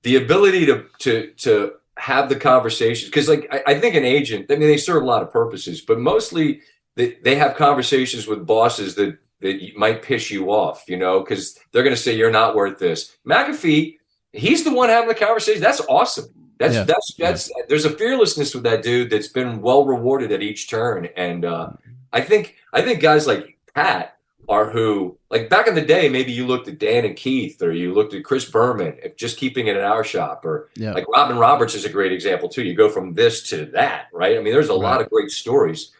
the ability to have the conversations, because like I think an agent, I mean, they serve a lot of purposes, but mostly they have conversations with bosses that might piss you off, because they're going to say you're not worth this. McAfee, he's the one having the conversation. That's awesome. That's there's a fearlessness with that dude that's been well rewarded at each turn, and I think guys like Pat are who, like back in the day, maybe you looked at Dan and Keith, or you looked at Chris Berman, just keeping it in our shop, or like Robin Roberts is a great example too. You go from this to that, right? I mean, there's a lot of great stories.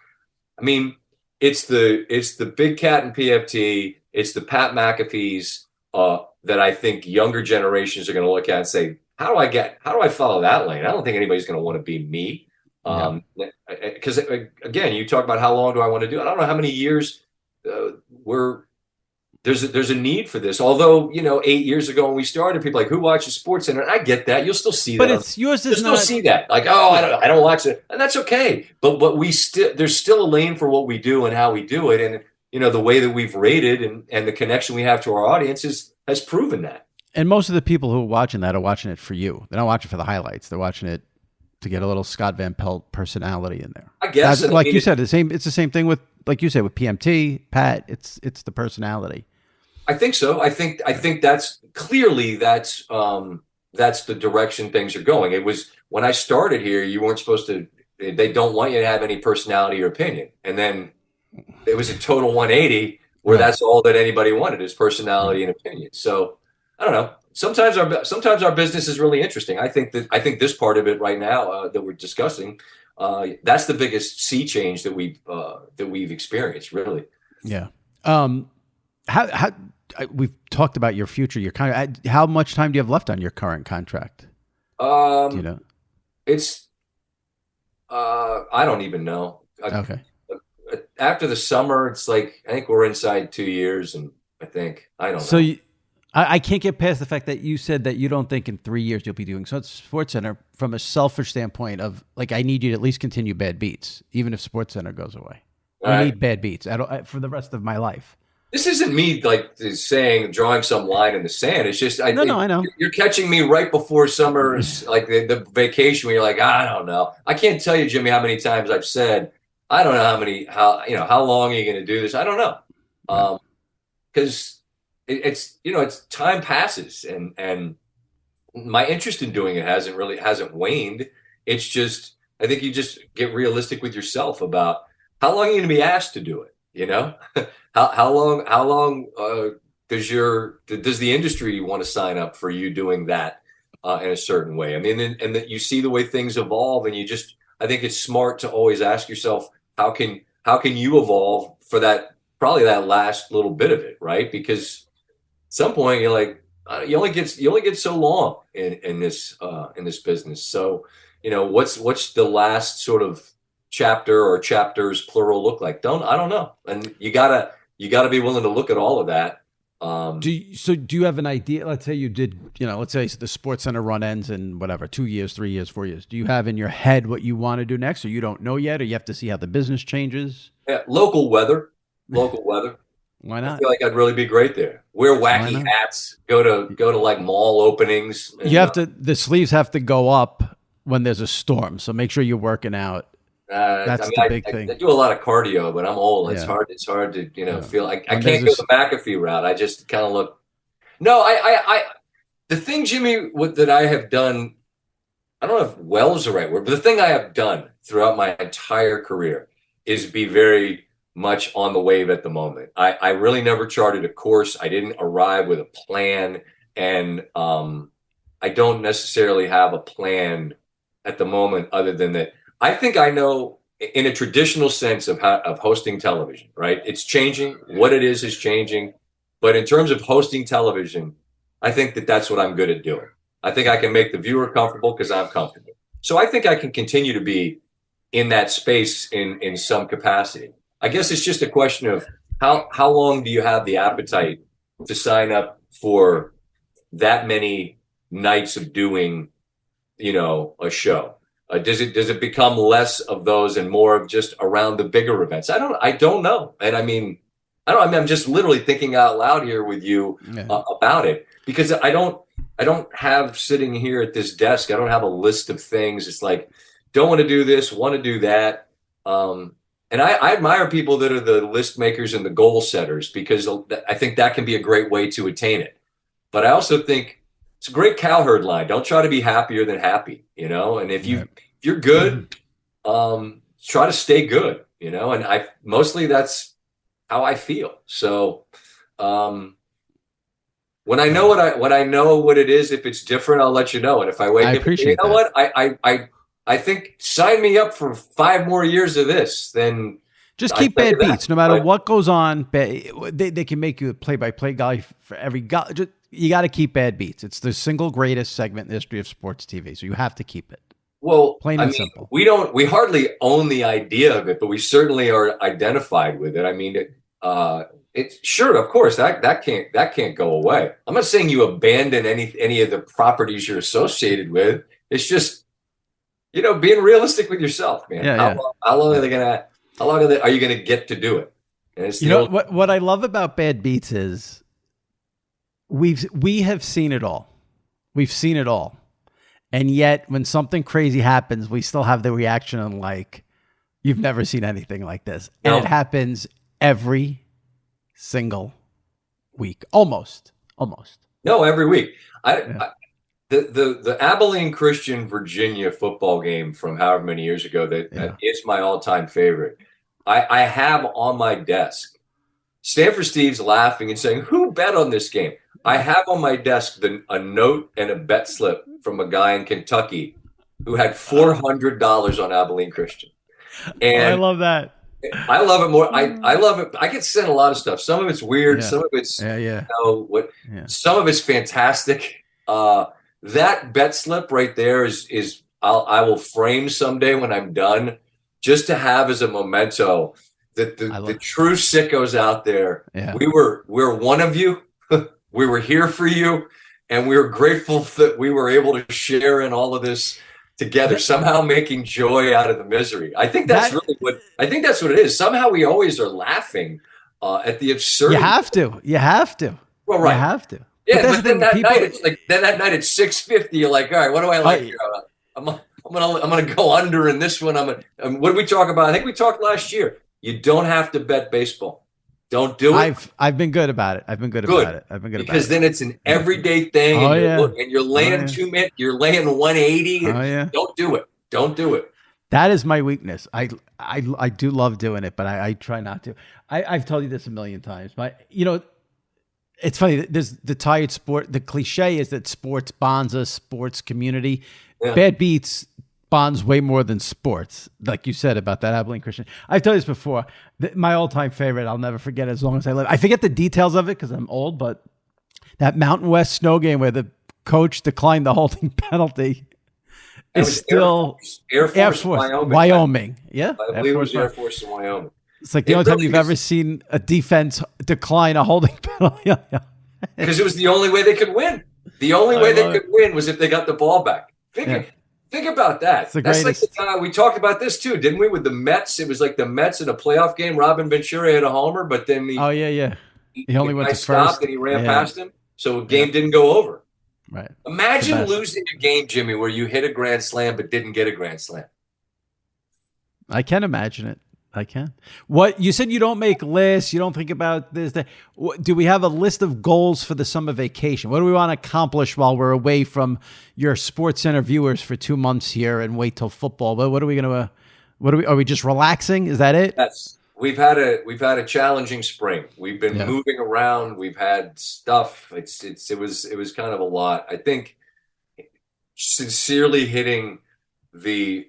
I mean, it's the Big Cat and PFT, it's the Pat McAfees that I think younger generations are going to look at and say, how do I follow that lane? I don't think anybody's going to want to be me. Because again, you talk about how long do I want to do it? I don't know how many years there's a need for this. Although 8 years ago when we started, people like, who watches SportsCenter? And I get that. You'll still see that. But it's yours. You'll still see that. Like, I don't watch it, and that's okay. But there's still a lane for what we do and how we do it, and the way that we've rated and the connection we have to our audience has proven that. And most of the people who are watching that are watching it for you. They're not watching for the highlights. They're watching it to get a little Scott Van Pelt personality in there. I guess. Like you said, it's the same thing with, like you said, with PMT, Pat, it's the personality. I think so. I think that's clearly that's the direction things are going. It was when I started here, you weren't supposed to, they don't want you to have any personality or opinion. And then it was a total 180 where that's all that anybody wanted is personality and opinion. So I don't know. Sometimes our business is really interesting. I think this part of it right now that we're discussing, that's the biggest sea change that we've experienced, really. Yeah. How we've talked about your future. Your how much time do you have left on your current contract? Do you know? It's I don't even know. Okay. After the summer, it's like I think we're inside 2 years, and I don't know. So I can't get past the fact that you said that you don't think in 3 years you'll be doing SportsCenter from a selfish standpoint of like, I need you to at least continue Bad Beats, even if SportsCenter goes away. I need Bad Beats for the rest of my life. This isn't me like drawing some line in the sand. It's just I know you're catching me right before summer, like the vacation when you're like, I don't know. I can't tell you, Jimmy, how many times I've said, I don't know how long are you going to do this? I don't know, because it's time passes and my interest in doing it hasn't waned. It's just I think you just get realistic with yourself about how long are you going to be asked to do it. How long does the industry want to sign up for you doing that in a certain way? I mean, and that you see the way things evolve, and I think it's smart to always ask yourself, how can you evolve for that, probably that last little bit of it, right? Because at some point you're like, you only get so long in this business. So, what's the last sort of chapter or chapters plural look like? I don't know. And you gotta be willing to look at all of that. Do you have an idea? Let's say you did, let's say the SportsCenter run ends in whatever, 2 years, 3 years, 4 years. Do you have in your head what you want to do next, or you don't know yet, or you have to see how the business changes? Yeah, local weather. Why not? I feel like I'd really be great there. Wear wacky hats, go to like mall openings. And, you have to, the sleeves have to go up when there's a storm. So make sure you're working out. That's the big thing. I do a lot of cardio, but I'm old. It's hard. It's hard to feel like I can't go the McAfee route. I just kind of look. No, the thing, Jimmy, that I have done, I don't know if well is the right word, but the thing I have done throughout my entire career is be very much on the wave at the moment. I really never charted a course. I didn't arrive with a plan, and I don't necessarily have a plan at the moment other than that. I think I know in a traditional sense of hosting television, right? It's changing. What it is changing. But in terms of hosting television, I think that's what I'm good at doing. I think I can make the viewer comfortable because I'm comfortable. So I think I can continue to be in that space in some capacity. I guess it's just a question of how long do you have the appetite to sign up for that many nights of doing, a show? Does it become less of those and more of just around the bigger events? I don't know. And I'm just literally thinking out loud here with you about it, because I don't have sitting here at this desk, I don't have a list of things. It's like, don't want to do this, want to do that. And I admire people that are the list makers and the goal setters, because I think that can be a great way to attain it. But I also think it's a great cowherd line. Don't try to be happier than happy, and if you're good, try to stay good, and mostly that's how I feel. So, when I know what it is, if it's different, I'll let you know. And if I wake up, what? I think sign me up for 5 more years of this. Then just keep bad beats, no matter what goes on. They can make you a play-by-play guy for every guy. You got to keep bad beats. It's the single greatest segment in the history of sports TV, so you have to keep it. Well, plain and simple. We hardly own the idea of it, but we certainly are identified with it. I mean, it's sure, of course, that can't go away. I'm not saying you abandon any of the properties you're associated with. It's just, being realistic with yourself, man. How long are you going to get to do it? And what I love about Bad Beats is we have seen it all. We've seen it all. And yet when something crazy happens, we still have the reaction of like, you've never seen anything like this. And it happens every single week. Almost. No, every week. The Abilene Christian Virginia football game from however many years ago that is my all-time favorite. I have on my desk Stanford Steve's laughing and saying, "Who bet on this game?" I have on my desk a note and a bet slip from a guy in Kentucky who had $400 on Abilene Christian. And I love that. I love it more. I love it. I get sent a lot of stuff. Some of it's weird. Some of it's some of it's fantastic. That bet slip right there is I will frame someday when I'm done, just to have as a memento that the true sickos out there. Yeah. We're one of you. We were here for you, and we were grateful that we were able to share in all of this together, somehow making joy out of the misery. I think that's what it is. Somehow we always are laughing at the absurdity. You have to. Well, right. You have to. Yeah, but then that night it's like that night at 6:50, you're like, all right, what do I like here? I'm gonna go under in this one. What did we talk about? I think we talked last year. You don't have to bet baseball. Don't do it. I've been good about it. I've been good about it. Because then it's an everyday thing, and you're laying 2 minutes. You're laying 180. Don't do it. Don't do it. That is my weakness. I do love doing it, but I try not to. I've told you this a million times. It's funny. There's the tired sport. The cliche is that sports bonds us, sports community. Yeah. Bad Beats bonds way more than sports, like you said about that Abilene Christian. I've told you this before. My all-time favorite, I'll never forget as long as I live. I forget the details of it because I'm old, but that Mountain West snow game where the coach declined the holding penalty is still Air Force Wyoming. Yeah, I believe it was Air Force in Wyoming. It's like the only time you've ever seen a defense decline a holding penalty. Because it was the only way they could win. The only way they could win was if they got the ball back. Think about that. That's like the time we talked about this too, didn't we? With the Mets, it was like the Mets in a playoff game. Robin Ventura hit a homer, but then he only went to stopped first and he ran past him, so the game didn't go over. Right. Imagine losing a game, Jimmy, where you hit a grand slam but didn't get a grand slam. I can imagine it. I can. What you said, you don't make lists. You don't think about this. That. Do we have a list of goals for the summer vacation? What do we want to accomplish while we're away from your SportsCenter viewers for 2 months here and wait till football? But what are we going to? Are we just relaxing? Is that it? We've had a challenging spring. We've been moving around. We've had stuff. It was kind of a lot. I think sincerely hitting the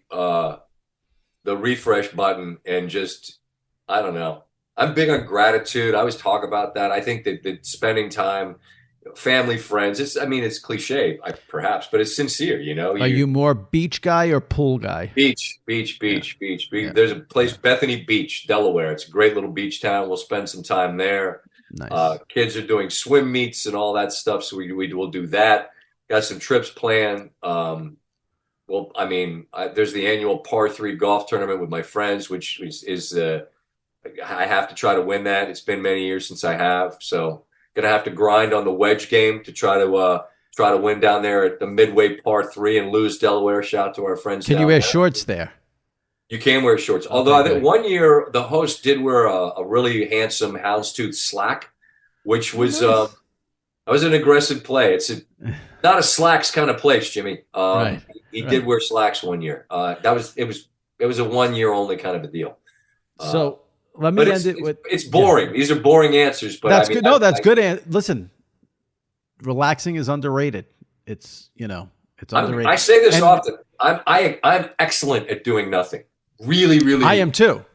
refresh button and just, I don't know. I'm big on gratitude. I always talk about that. I think that spending time, family, friends, it's cliche, perhaps, but it's sincere, you know. Are you more beach guy or pool guy? Beach. Yeah. There's a place, Bethany Beach, Delaware. It's a great little beach town. We'll spend some time there. Nice. Kids are doing swim meets and all that stuff, so we'll do that. Got some trips planned. There's the annual par 3 golf tournament with my friends, which is I have to try to win that. It's been many years since I have, so gonna have to grind on the wedge game to try to win down there at the Midway par 3 in Lewis, Delaware. Shout out to our friends. Can you wear shorts there? You can wear shorts. Although I think one year the host did wear a really handsome houndstooth slack, which was that was an aggressive play. It's not a slacks kind of place, Jimmy. He did wear slacks one year. It was a 1 year only kind of a deal. So let me end it with. It's boring. Yeah. These are boring answers, but that's good. No, that's good. Listen, relaxing is underrated. It's underrated. I say this often. I'm excellent at doing nothing. Really, really. I am too.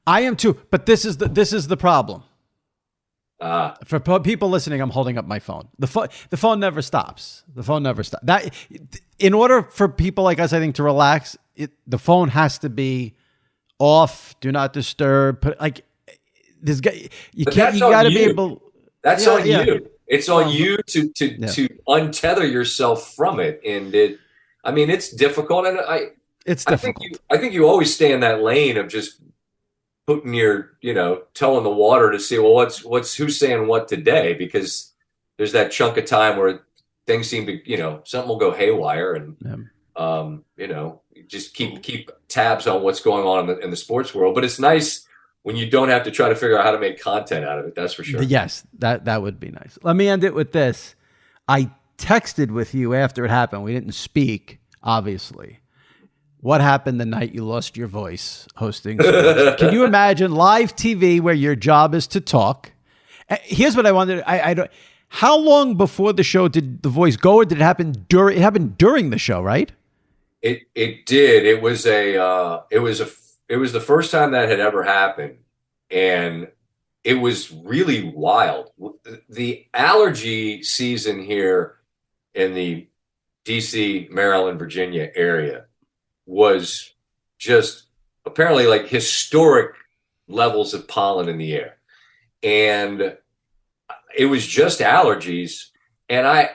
But this is the problem. For people listening, I'm holding up my phone. The phone never stops. That in order for people like us, I think, to relax, the phone has to be off, do not disturb. This guy, you got to be able. That's on you. It's on you to untether yourself from it, and it's difficult, and it's difficult. I think you always stay in that lane of just putting your, toe in the water to see, well, who's saying what today, because there's that chunk of time where things seem to, something will go haywire, and just keep tabs on what's going on in the sports world. But it's nice when you don't have to try to figure out how to make content out of it. That's for sure. Yes, that would be nice. Let me end it with this. I texted with you after it happened. We didn't speak, obviously. What happened the night you lost your voice hosting sports? Can you imagine live TV where your job is to talk? Here's what I wanted. I don't. How long before the show did the voice go, or did it happen during? It happened during the show, right? It did. It was the first time that had ever happened, and it was really wild. The allergy season here in the DC, Maryland, Virginia area was just apparently like historic levels of pollen in the air. And it was just allergies. And I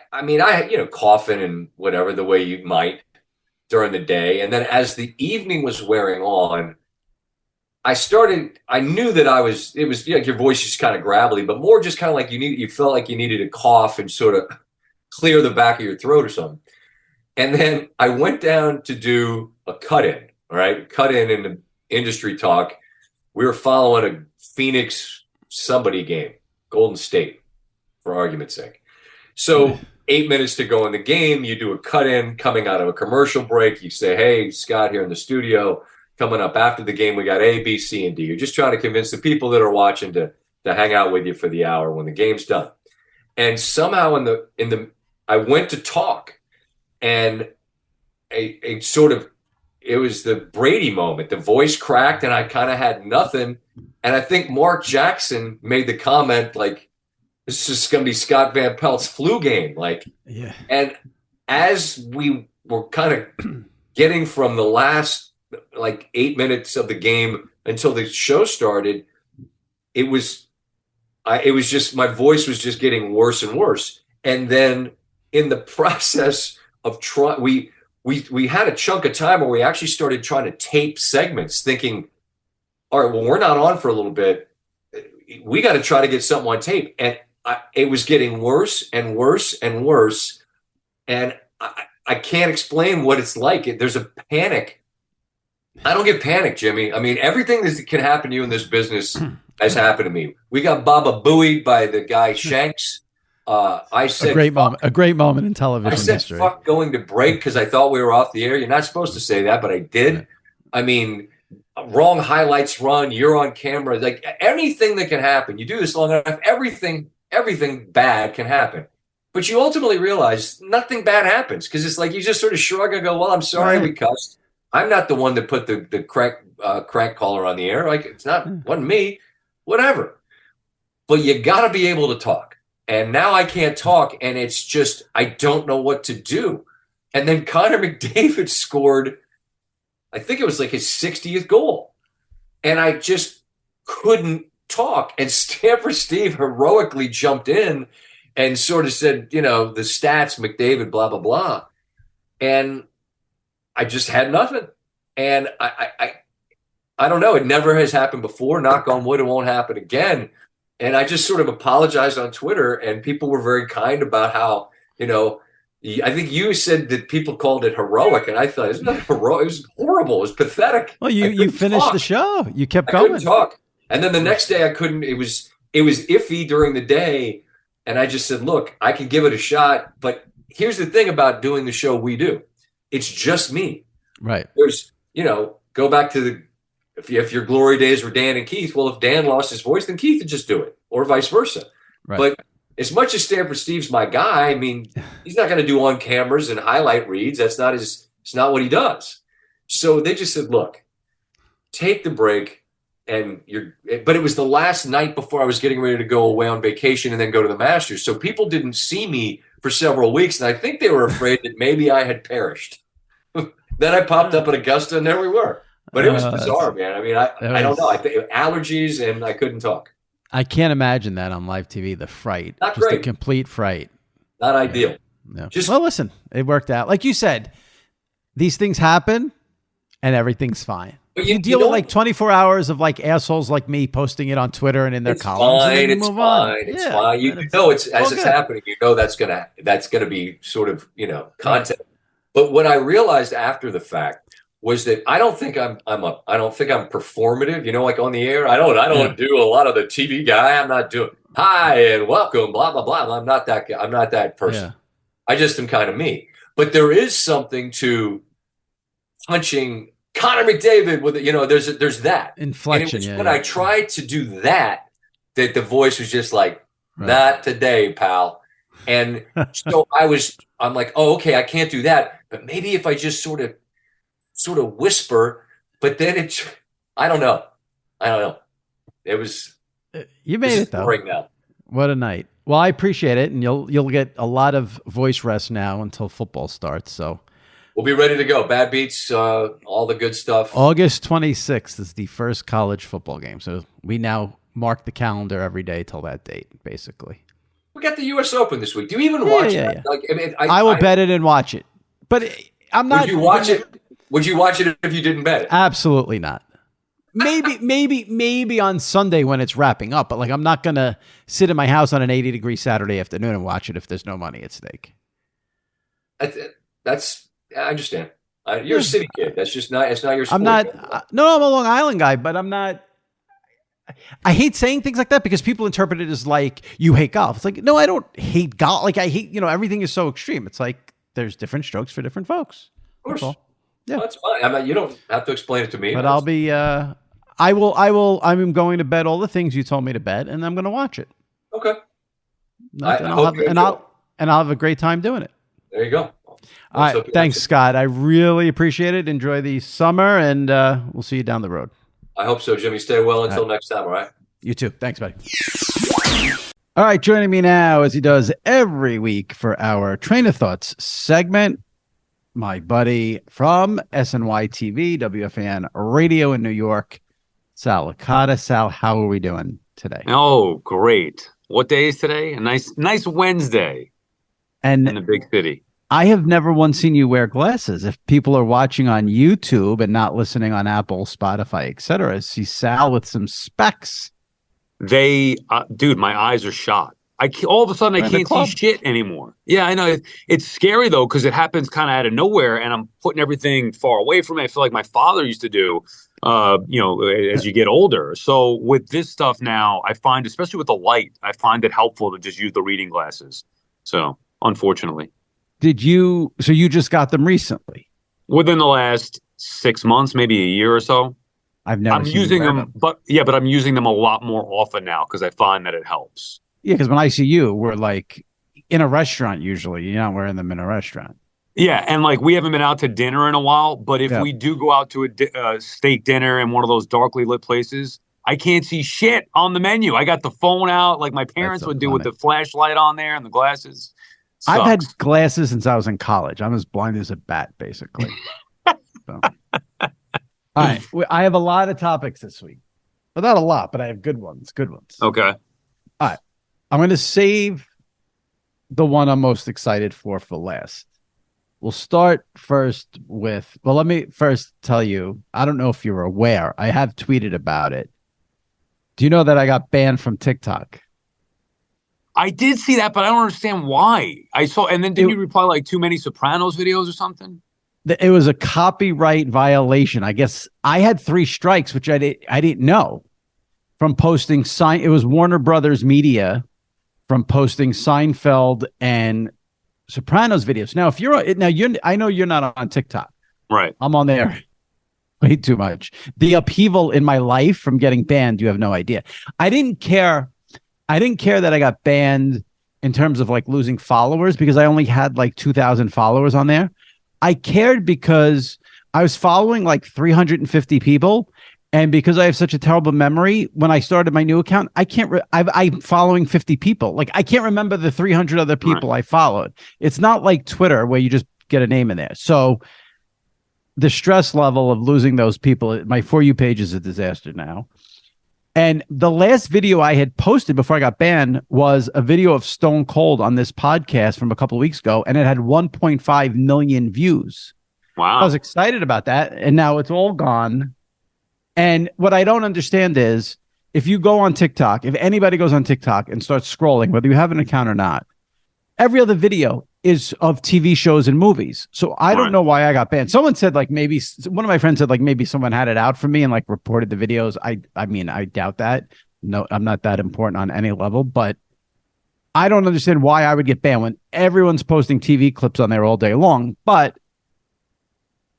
coughing and whatever, the way you might during the day. And then as the evening was wearing on, I knew that it was like your voice is kind of gravelly, but more just kind of like you felt like you needed to cough and sort of clear the back of your throat or something. And then I went down to do a cut-in, all right? Cut-in in the industry talk. We were following a Phoenix somebody game, Golden State, for argument's sake. So 8 minutes to go in the game, you do a cut-in coming out of a commercial break. You say, hey, Scott here in the studio. Coming up after the game, we got A, B, C, and D. You're just trying to convince the people that are watching to hang out with you for the hour when the game's done. And somehow I went to talk. And it was the Brady moment. The voice cracked and I kind of had nothing. And I think Mark Jackson made the comment like, this is going to be Scott Van Pelt's flu game. And as we were kind of getting from the last 8 minutes of the game until the show started, it was just, my voice was just getting worse and worse. And then in the process of we had a chunk of time where we actually started trying to tape segments, thinking, all right, well, we're not on for a little bit. We got to try to get something on tape. And it was getting worse and worse and worse. And I can't explain what it's like. There's a panic. I don't get panicked, Jimmy. I mean, everything that can happen to you in this business has happened to me. We got Baba buoyed by the guy Shanks. I said a great moment in television history. I said fuck going to break because I thought we were off the air. You're not supposed to say that, but I did. Right. I mean, wrong highlights run, you're on camera. Like anything that can happen, you do this long enough, everything bad can happen. But you ultimately realize nothing bad happens because it's like you just sort of shrug and go, well, I'm sorry we cussed. I'm not the one that put the crank caller on the air. Like wasn't me, whatever. But you got to be able to talk. And now I can't talk. And it's just, I don't know what to do. And then Connor McDavid scored, I think it was like his 60th goal. And I just couldn't talk. And Stanford Steve heroically jumped in and sort of said, the stats, McDavid, blah, blah, blah. And I just had nothing. And I don't know. It never has happened before. Knock on wood, it won't happen again. And I just sort of apologized on Twitter, and people were very kind about how, I think you said that people called it heroic, and I thought, it's not heroic. It was horrible. It was pathetic. Well, you finished the show. You kept going. I couldn't talk. And then the next day I couldn't. It was iffy during the day. And I just said, look, I can give it a shot. But here's the thing about doing the show we do. It's just me. Right. There's, go back to if your glory days were Dan and Keith. Well, if Dan lost his voice, then Keith would just do it, or vice versa. Right. But as much as Stanford Steve's my guy, I mean, he's not going to do on cameras and highlight reads. It's not what he does. So they just said, look, take the break. But it was the last night before I was getting ready to go away on vacation and then go to the Masters. So people didn't see me for several weeks. And I think they were afraid that maybe I had perished. Then I popped up at Augusta and there we were. But it was bizarre, man. I mean, I don't know. I think allergies and I couldn't talk. I can't imagine that on live TV, the fright. Not just great. A complete fright. Not ideal. No. Well, listen, it worked out. Like you said, these things happen and everything's fine. But you deal with like 24 hours of like assholes like me posting it on Twitter and in their columns. Fine, it's fine. It's fine. You know, it's as it's happening. You know that's gonna be sort of content. But what I realized after the fact was that I don't think I'm performative. Like on the air, I don't do a lot of the TV guy. I'm not doing hi and welcome, blah blah blah. I'm not that guy. I'm not that person. Yeah. I just am kind of me. But there is something to punching Connor McDavid with there's that inflection. When I tried to do that the voice was just like, not today, pal. And so I'm like, oh, okay, I can't do that. But maybe if I just sort of whisper, but then I don't know. It was. You made it though. Right now. What a night. Well, I appreciate it, and you'll get a lot of voice rest now until football starts. So. We'll be ready to go. Bad beats, all the good stuff. August 26th is the first college football game. So we now mark the calendar every day till that date, basically. We got the U.S. Open this week. Do you even watch it? Yeah. Like, I will bet it and watch it. But I'm not. Would you watch it? Would you watch it if you didn't bet it? Absolutely not. Maybe on Sunday when it's wrapping up. But I'm not going to sit in my house on an 80-degree Saturday afternoon and watch it if there's no money at stake. That's I understand. You're a city kid. That's just not. It's not your sport. I'm not. No, I'm a Long Island guy, but I'm not. I hate saying things like that because people interpret it as like you hate golf. It's like, no, I don't hate golf. Like I hate. Everything is so extreme. It's like there's different strokes for different folks. Of course. Yeah, well, that's fine. You don't have to explain it to me. But I'll be. I will. I'm going to bet all the things you told me to bet, and I'm going to watch it. Okay. I'll have a great time doing it. There you go. All right. Thanks, Scott. I really appreciate it. Enjoy the summer, and we'll see you down the road. I hope so, Jimmy. Stay well until next time, all right? You too. Thanks, buddy. All right. Joining me now, as he does every week for our Train of Thoughts segment, my buddy from SNY TV, WFAN Radio in New York, Sal Licata. Sal, how are we doing? today. Oh, great. What day is today? A nice Wednesday in the And big city. I have never once seen you wear glasses. If people are watching on YouTube and not listening on Apple, Spotify, etc., see Sal with some specs. Dude, my eyes are shot. All of a sudden, I can't see shit anymore. Yeah, I know. It's scary, though, because it happens kind of out of nowhere, and I'm putting everything far away from me. I feel like my father used to do, as you get older. So with this stuff now, I find, especially with the light, I find it helpful to just use the reading glasses. So, unfortunately. So you just got them recently? Within the last 6 months, maybe a year or so. I'm using them, but I'm using them a lot more often now because I find that it helps. Yeah, because when I see you, we're like in a restaurant usually. You're not wearing them in a restaurant. Yeah, and like we haven't been out to dinner in a while, but if we do go out to a steak dinner in one of those darkly lit places, I can't see shit on the menu. I got the phone out like my parents would do with the flashlight on there and the glasses. Sucks. I've had glasses since I was in college. I'm as blind as a bat, basically. So. All right. I have a lot of topics this week. Well, not a lot, but I have good ones. Good ones. Okay. All right. I'm going to save the one I'm most excited for last. We'll start first with, let me first tell you, I don't know if you're aware. I have tweeted about it. Do you know that I got banned from TikTok? I did see that, but I don't understand why. And then didn't you reply like too many Sopranos videos or something? It was a copyright violation. I guess I had 3 strikes, which I didn't know, from posting it was Warner Brothers Media, from posting Seinfeld and Sopranos videos. Now, I know you're not on TikTok. Right. I'm on there way too much. The upheaval in my life from getting banned, you have no idea. I didn't care that I got banned in terms of like losing followers because I only had like 2,000 followers on there. I cared because I was following like 350 people. And because I have such a terrible memory, when I started my new account, I'm following 50 people. Like I can't remember the 300 other people I followed. It's not like Twitter where you just get a name in there. So the stress level of losing those people, my For You page is a disaster now. And the last video I had posted before I got banned was a video of Stone Cold on this podcast from a couple of weeks ago, and it had 1.5 million views. Wow. I was excited about that, and now it's all gone. And what I don't understand is if you go on TikTok, if anybody goes on TikTok and starts scrolling, whether you have an account or not, every other video is of TV shows and movies. So I don't know why I got banned. Someone said like maybe one of my friends said like maybe someone had it out for me and like reported the videos. I mean, I doubt that. No, I'm not that important on any level, but I don't understand why I would get banned when everyone's posting TV clips on there all day long, but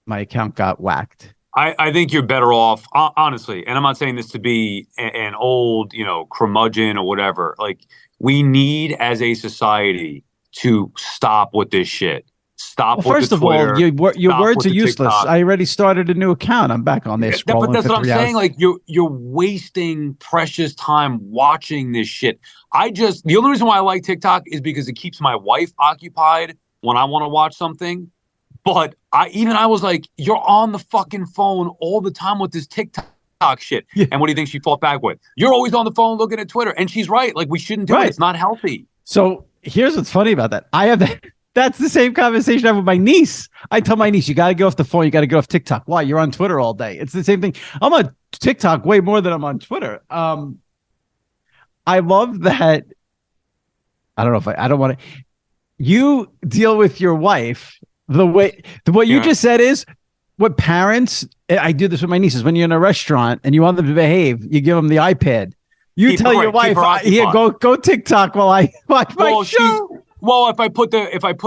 my account got whacked. I think you're better off, honestly, and I'm not saying this to be an old, curmudgeon or whatever. Like, we need as a society to stop with this shit. Stop with first the Twitter. Of all, your words are useless. TikTok. I already started a new account. I'm back on there. But that's what I'm saying. Like, you're wasting precious time watching this shit. The only reason why I like TikTok is because it keeps my wife occupied when I want to watch something. But I was like, you're on the fucking phone all the time with this TikTok shit. Yeah. And what do you think she fought back with? You're always on the phone looking at Twitter. And she's right. Like, we shouldn't do it. It's not healthy. So here's what's funny about that. I have that. That's the same conversation I have with my niece. I tell my niece, you got to get off the phone. You got to get off TikTok. Why? You're on Twitter all day. It's the same thing. I'm on TikTok way more than I'm on Twitter. I love that. I don't know if I don't want to. You deal with your wife what you just said is what parents. I do this with my nieces. When you're in a restaurant and you want them to behave, you give them the iPad. You tell your wife, "Here, go TikTok while I watch my show." Well, if I put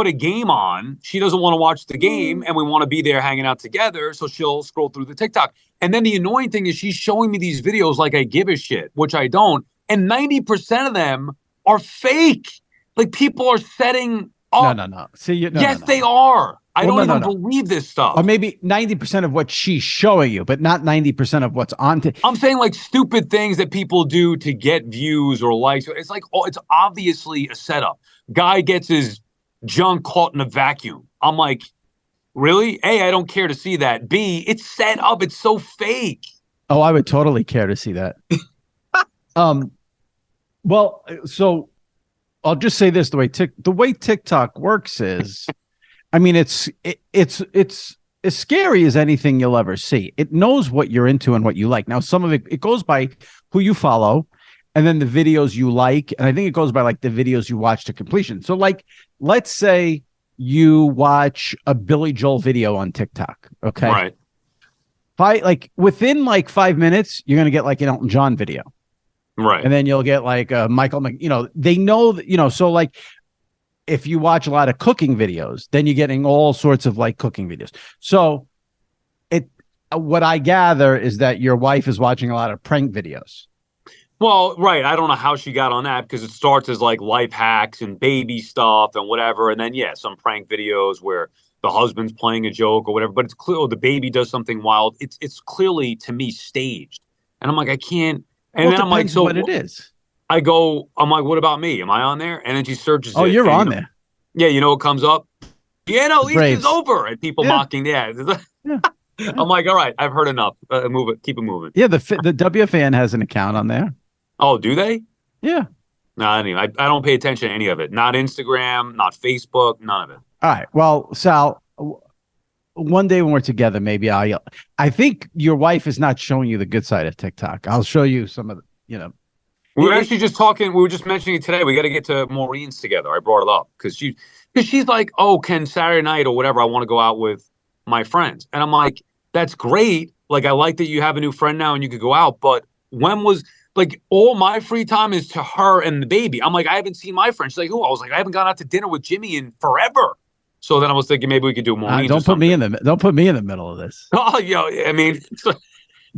a game on, she doesn't want to watch the game, and we want to be there hanging out together, so she'll scroll through the TikTok. And then the annoying thing is she's showing me these videos like I give a shit, which I don't. And 90% of them are fake. Like, people are setting up. No. They are. I don't even believe this stuff. Or maybe 90% of what she's showing you, but not 90% of what's on. I'm saying like stupid things that people do to get views or likes. It's like, it's obviously a setup. Guy gets his junk caught in a vacuum. I'm like, really? A, I don't care to see that. B, it's set up. It's so fake. Oh, I would totally care to see that. Well, so I'll just say this: the way TikTok works is, I mean, it's as scary as anything you'll ever see. It knows what you're into and what you like. Now, some of it goes by who you follow, and then the videos you like, and I think it goes by like the videos you watch to completion. So, like, let's say you watch a Billy Joel video on TikTok, okay? Right. Within like 5 minutes, you're gonna get like an Elton John video. Right. And then you'll get like a Michael, they know that, so like if you watch a lot of cooking videos, then you're getting all sorts of like cooking videos. So what I gather is that your wife is watching a lot of prank videos. Well, right. I don't know how she got on that because it starts as like life hacks and baby stuff and whatever. And then, some prank videos where the husband's playing a joke or whatever, but it's clear the baby does something wild. It's clearly to me staged. And I'm like, I can't. And then I'm like, so what it is. I'm like, what about me? Am I on there? And then she searches. Oh, you're on there. Yeah, what comes up? Yeah, no, Easter's over, and people mocking. Yeah. I'm like, all right, I've heard enough. Move it, keep it moving. Yeah, the WFAN has an account on there. Oh, do they? Yeah. No, anyway, I don't pay attention to any of it. Not Instagram, not Facebook, none of it. All right. Well, Sal, one day when we're together, maybe I think your wife is not showing you the good side of TikTok. I'll show you some of the, We were actually just talking. We were just mentioning it today. We got to get to Maureen's together. I brought it up because she's like, oh, can Saturday night or whatever, I want to go out with my friends. And I'm like, that's great. Like, I like that you have a new friend now and you could go out. But when was like all my free time is to her and the baby. I'm like, I haven't seen my friend. She's like, who? I was like, I haven't gone out to dinner with Jimmy in forever. So then I was thinking maybe we could do Maureen's. Don't put me in the middle of this. Oh, I mean,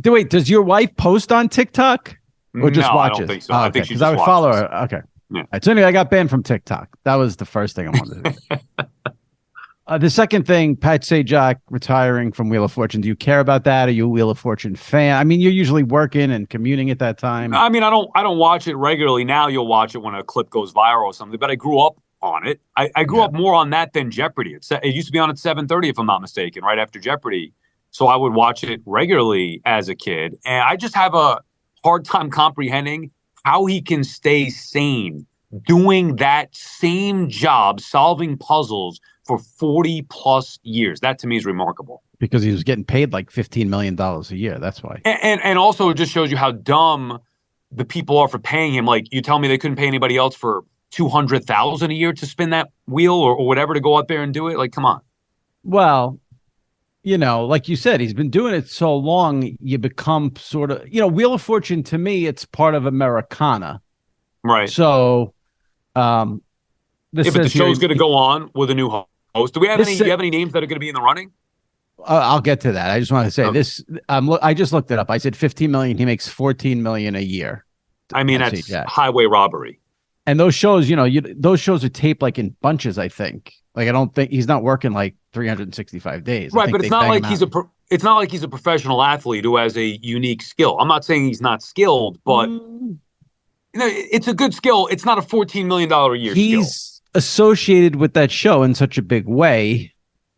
wait, does your wife post on TikTok? Or just watch it? I don't think so. Oh, I okay. think she Because I would follow her. Okay. Yeah. All right. So anyway, I got banned from TikTok. That was the first thing I wanted to do. The second thing, Pat Sajak retiring from Wheel of Fortune. Do you care about that? Are you a Wheel of Fortune fan? I mean, you're usually working and commuting at that time. I mean, I don't watch it regularly. Now you'll watch it when a clip goes viral or something. But I grew up on it. I grew up more on that than Jeopardy. It used to be on at 7:30, if I'm not mistaken, right after Jeopardy. So I would watch it regularly as a kid. And I just have a hard time comprehending how he can stay sane doing that same job, solving puzzles for 40 plus years. That to me is remarkable. Because he was getting paid like $15 million a year. That's why. And also it just shows you how dumb the people are for paying him. Like, you tell me they couldn't pay anybody else for $200,000 a year to spin that wheel or whatever to go out there and do it. Like, come on. Well, like you said, he's been doing it so long, you become sort of, Wheel of Fortune, to me, it's part of Americana. Right. So, but the show's going to go on with a new host. Do you have any names that are going to be in the running? I'll get to that. I just want to say this. I just looked it up. I said 15 million. He makes 14 million a year. I mean, that's highway robbery. And those shows, those shows are taped like in bunches, I think. Like, I don't think he's not working like 365 days. Right, but it's not like it's not like he's a professional athlete who has a unique skill. I'm not saying he's not skilled, but it's a good skill. It's not a $14 million a year skill. He's associated with that show in such a big way.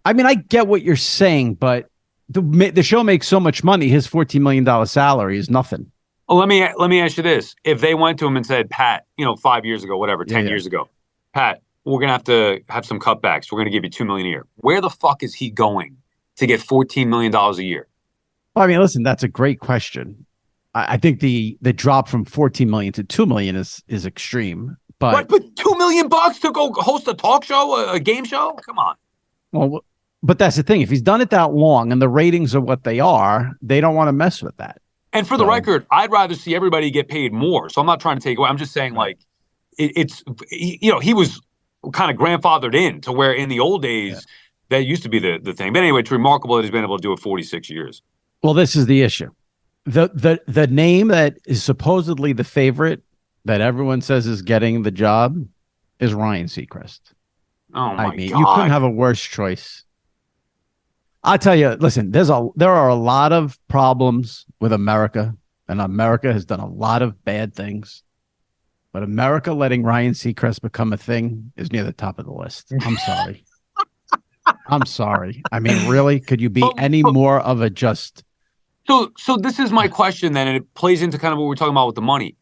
I mean, I get what you're saying, but the show makes so much money. His $14 million salary is nothing. Well, let me ask you this. If they went to him and said, Pat, 5 years ago, whatever, 10 years ago, Pat, we're going to have some cutbacks. We're going to give you $2 million a year. Where the fuck is he going to get $14 million a year? Well, I mean, listen, that's a great question. I think the drop from 14 million to 2 million is extreme. But right, but $2 million to go host a talk show, a game show? Come on. Well, but that's the thing. If he's done it that long and the ratings are what they are, they don't want to mess with that. And for the record, I'd rather see everybody get paid more. So I'm not trying to take away. I'm just saying, like, he was kind of grandfathered in to where in the old days that used to be the thing. But anyway, it's remarkable that he's been able to do it 46 years. Well, this is the issue. The name that is supposedly the favorite that everyone says is getting the job is Ryan Seacrest. Oh my God. You couldn't have a worse choice. I'll tell you, listen, there are a lot of problems with America, and America has done a lot of bad things. But America letting Ryan Seacrest become a thing is near the top of the list. I'm sorry. I'm sorry. I mean, really? Could you be any more of a just... So this is my question then, and it plays into kind of what we're talking about with the money.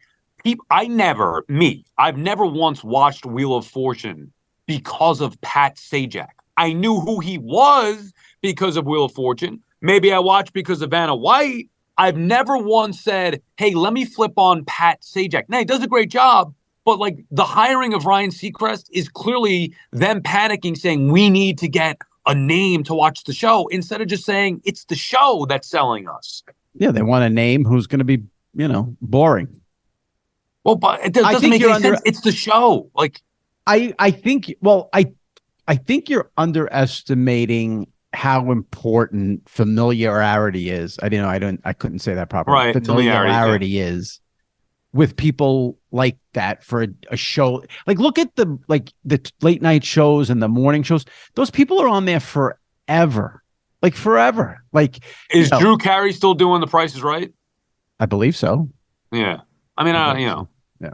I've never once watched Wheel of Fortune because of Pat Sajak. I knew who he was because of Wheel of Fortune. Maybe I watched because of Vanna White. I've never once said, hey, let me flip on Pat Sajak. Now, he does a great job, but like the hiring of Ryan Seacrest is clearly them panicking, saying we need to get a name to watch the show instead of just saying it's the show that's selling us. Yeah, they want a name who's going to be, boring. Well, but it doesn't make any sense. It's the show. Like, I think you're underestimating how important familiarity is. I couldn't say that properly. Right. Familiarity is with people like that for a show. Like, look at the late night shows and the morning shows. Those people are on there forever. Like forever. Like, is Drew Carey still doing The Price is Right? I believe so. Yeah. I mean, Yeah.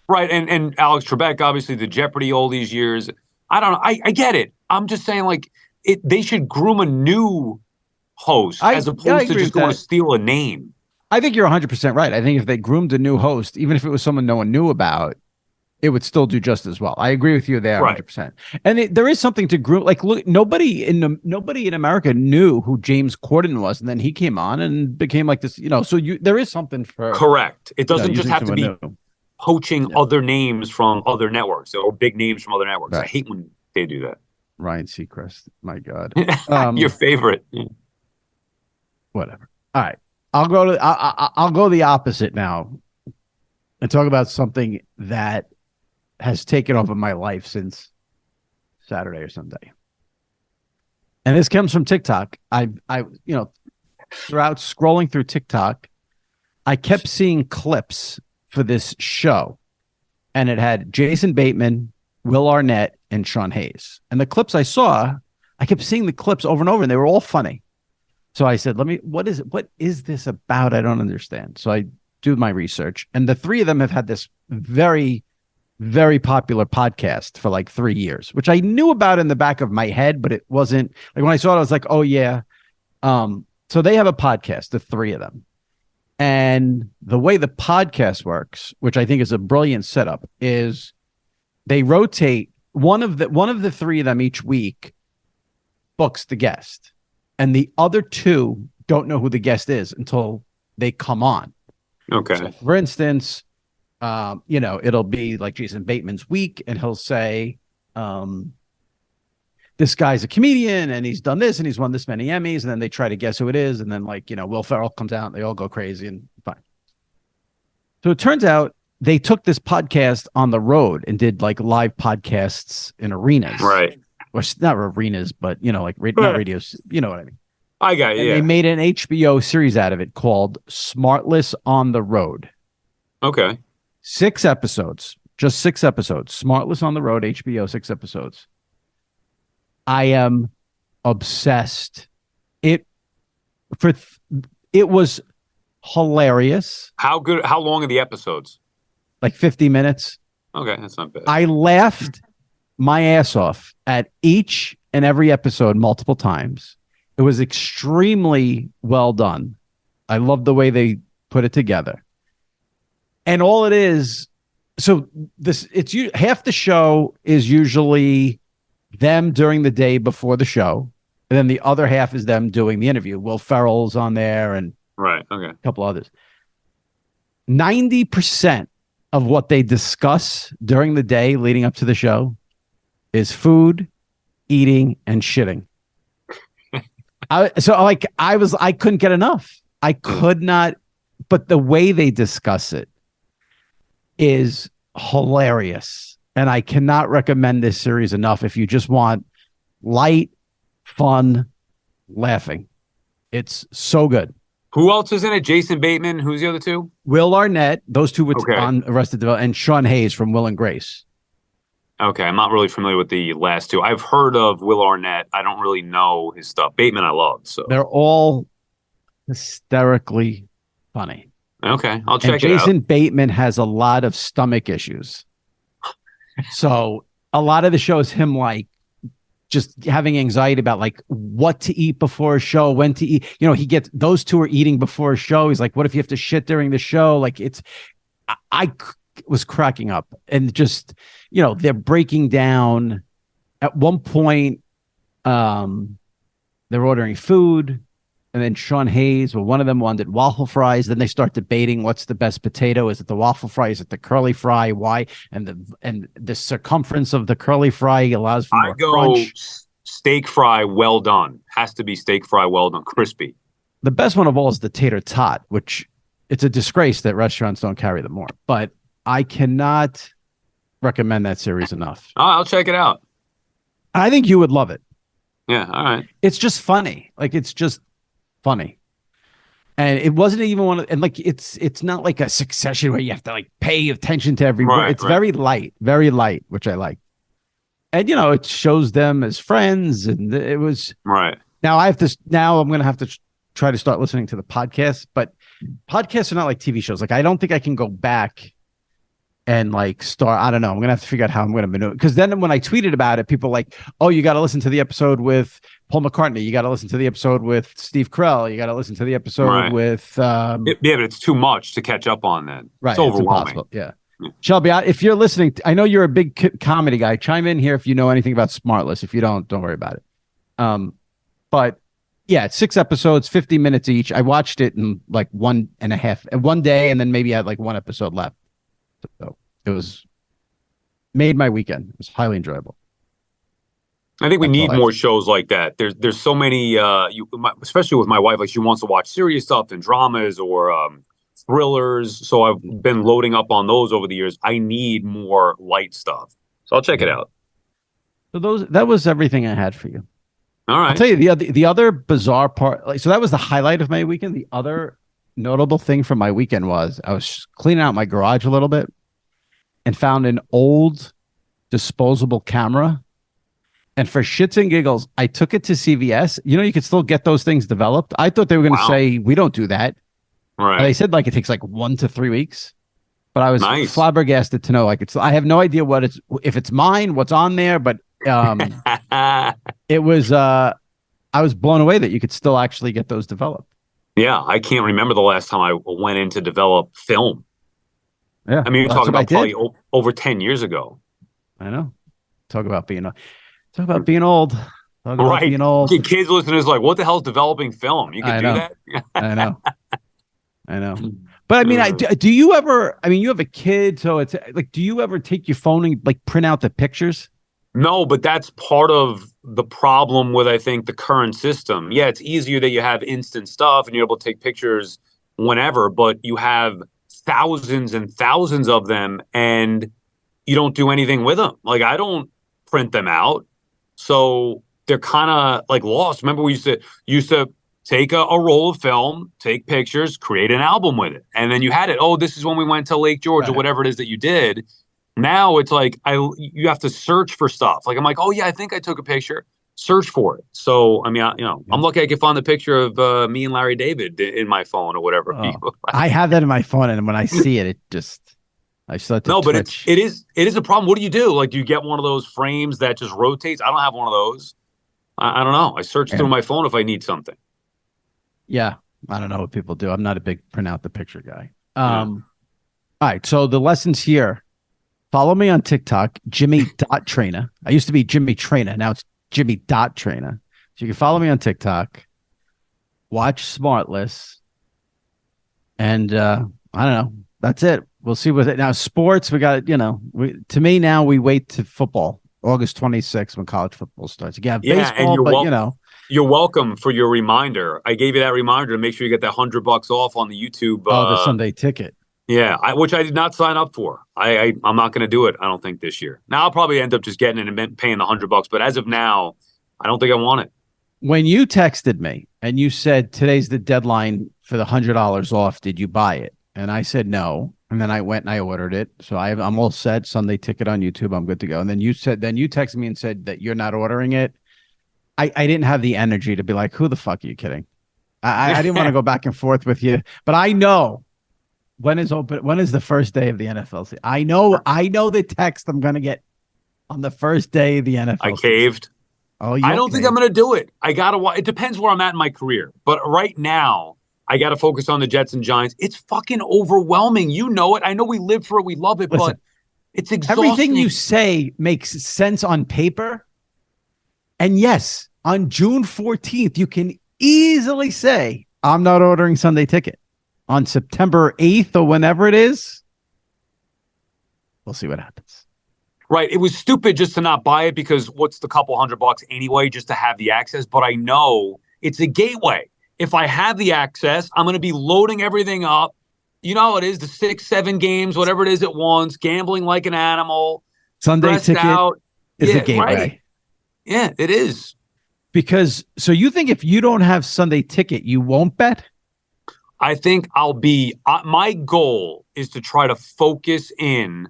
Right. And Alex Trebek, obviously the Jeopardy all these years. I don't know. I get it. I'm just saying, like, they should groom a new host as opposed to just going to steal a name. I think you're 100% right. I think if they groomed a new host, even if it was someone no one knew about, it would still do just as well. I agree with you there, 100%. And there is something to groom. Like, look, nobody in America knew who James Corden was, and then he came on and became like this. So there is something for correct. It doesn't just have to be new. Poaching other names from other networks or big names from other networks. Right. I hate when they do that. Ryan Seacrest, my God, your favorite. Whatever. All right, I'll go the opposite now, and talk about something that has taken over my life since Saturday or Sunday. And this comes from TikTok. I throughout scrolling through TikTok, I kept seeing clips for this show, and it had Jason Bateman, Will Arnett, and Sean Hayes. And the clips I saw, I kept seeing the clips over and over, and they were all funny. So I said, what is this about? I don't understand. So I do my research, and the three of them have had this very, very popular podcast for like 3 years, which I knew about in the back of my head, but it wasn't like when I saw it, I was like, oh yeah. So they have a podcast, the three of them. And the way the podcast works, which I think is a brilliant setup, is they rotate one of the three of them each week books the guest, and the other two don't know who the guest is until they come on. Okay. So for instance, it'll be like Jason Bateman's week, and he'll say, this guy's a comedian and he's done this and he's won this many Emmys, and then they try to guess who it is, and then Will Ferrell comes out and they all go crazy and fine. So it turns out they took this podcast on the road and did like live podcasts in arenas. Right. Or not arenas, but not radios, you know what I mean? I got you. And they made an HBO series out of it called Smartless on the Road. Okay. 6 episodes, just 6 episodes. Smartless on the Road, HBO, 6 episodes. I am obsessed. It was hilarious. How good? How long are the episodes? Like 50 minutes. Okay, that's not bad. I laughed my ass off at each and every episode multiple times. It was extremely well done. I love the way they put it together. And all it is, so half the show is usually them during the day before the show, and then the other half is them doing the interview. Will Ferrell's on there, and right, okay, a couple others. 90% of what they discuss during the day leading up to the show is food, eating, and shitting. I couldn't get enough. I could not, but the way they discuss it is hilarious. And I cannot recommend this series enough if you just want light, fun, laughing. It's so good. Who else is in it? Jason Bateman. Who's the other two? Will Arnett. Those two were on Arrested Development, and Sean Hayes from Will and Grace. Okay, I'm not really familiar with the last two. I've heard of Will Arnett. I don't really know his stuff. Bateman I love. So they're all hysterically funny. Okay, I'll check it out. Jason Bateman has a lot of stomach issues. So a lot of the show is him like just having anxiety about like what to eat before a show, when to eat. He gets those two are eating before a show. He's like, what if you have to shit during the show? Like was cracking up, and just, they're breaking down at one point. They're ordering food, and then Sean Hayes, one of them wanted waffle fries. Then they start debating what's the best potato. Is it the waffle fry? Is it the curly fry? Why? And the circumference of the curly fry allows for more crunch. Steak fry well done. Has to be steak fry well done, crispy. The best one of all is the tater tot, which it's a disgrace that restaurants don't carry them more. But I cannot recommend that series enough. Oh, I'll check it out. I think you would love it. Yeah, all right. It's just funny. Like, it's just funny. And it wasn't even one of, and like, it's not like a Succession where you have to like pay attention to every word. It's very light, which I like. And, it shows them as friends, and it was right. Now I'm going to have to try to start listening to the podcast, but podcasts are not like TV shows. Like, I don't think I can go back and like start. I don't know. I'm going to have to figure out how I'm going to maneuver. Because then when I tweeted about it, people were like, oh, you got to listen to the episode with Paul McCartney. You got to listen to the episode with Steve Carell. You got to listen to the episode with. But it's too much to catch up on then. Right. It's overwhelming. Yeah. Shelby, if you're listening, I know you're a big comedy guy. Chime in here if you know anything about Smartless. If you don't worry about it. But yeah, it's 6 episodes, 50 minutes each. I watched it in like 1.5 day, and then maybe I had like one episode left. So it made my weekend. It was highly enjoyable. I think we need more shows like that. There's so many, especially with my wife, like she wants to watch serious stuff and dramas or thrillers. So I've been loading up on those over the years. I need more light stuff. So I'll check it out. So that was everything I had for you. All right. I'll tell you the other bizarre part. So that was the highlight of my weekend. The other notable thing from my weekend was I was cleaning out my garage a little bit and found an old disposable camera. And for shits and giggles, I took it to CVS. You could still get those things developed. I thought they were going to say, we don't do that. Right. They said like it takes like 1 to 3 weeks. But I was flabbergasted to know I have no idea if it's mine, what's on there, but it was I was blown away that you could still actually get those developed. Yeah, I can't remember the last time I went in to develop film. Yeah, I mean, you're talking about probably over 10 years ago. I know. Talk about being old. Being old. Kids listeners like, what the hell's developing film? You can do that? I know. But I mean, do you ever? I mean, you have a kid, so it's like, do you ever take your phone and like print out the pictures? No, but that's part of the problem with, I think, the current system. Yeah, it's easier that you have instant stuff and you're able to take pictures whenever, but you have thousands and thousands of them and you don't do anything with them. Like, I don't print them out. So they're kind of like lost. Remember, we used to take a roll of film, take pictures, create an album with it. And then you had it. Oh, this is when we went to Lake George or whatever it is that you did. Now it's like you have to search for stuff. Like, I'm like, oh yeah, I think I took a picture. Search for it. So I mean, I'm lucky I could find the picture of me and Larry David in my phone or whatever. Oh, I have that in my phone, and when I see it, I start to twitch. But it is a problem. What do you do? Like, do you get one of those frames that just rotates? I don't have one of those. I don't know. I search through my phone if I need something. Yeah, I don't know what people do. I'm not a big print out the picture guy. All right, so the lessons here. Follow me on TikTok, Jimmy.Traina. I used to be Jimmy Traina. Now it's Jimmy.Traina. So you can follow me on TikTok, watch Smartless, and I don't know. That's it. We'll see with it. Now, sports, we got, to me now we wait to football, August 26th when college football starts. Again, baseball, but You're welcome for your reminder. I gave you that reminder to make sure you get that $100 off on the YouTube. The Sunday ticket. Yeah, which I did not sign up for. I'm not going to do it, I don't think, this year. Now I'll probably end up just getting it and paying the $100. But as of now, I don't think I want it. When you texted me and you said today's the deadline for the $100 off, did you buy it? And I said no. And then I went and I ordered it. So I'm all set. Sunday ticket on YouTube. I'm good to go. And then you texted me and said that you're not ordering it. I didn't have the energy to be like, who the fuck are you kidding? I didn't want to go back and forth with you. But I know. When is the first day of the NFL season? I know the text I'm going to get on the first day of the NFL I caved. Oh, I don't think I'm going to do it. I got to watch. It depends where I'm at in my career. But right now, I got to focus on the Jets and Giants. It's fucking overwhelming. You know it. I know we live for it. We love it, but it's exhausting. Everything you say makes sense on paper. And yes, on June 14th, you can easily say, I'm not ordering Sunday ticket. On September 8th or whenever it is, we'll see what happens. Right. It was stupid just to not buy it because what's the couple $100 anyway, just to have the access. But I know it's a gateway. If I have the access, I'm going to be loading everything up. You know how it is, the 6-7 games, whatever it is at once, gambling like an animal. Sunday ticket is a gateway. Right. Yeah, it is. Because, so you think if you don't have Sunday ticket, you won't bet? I think I'll be, my goal is to try to focus in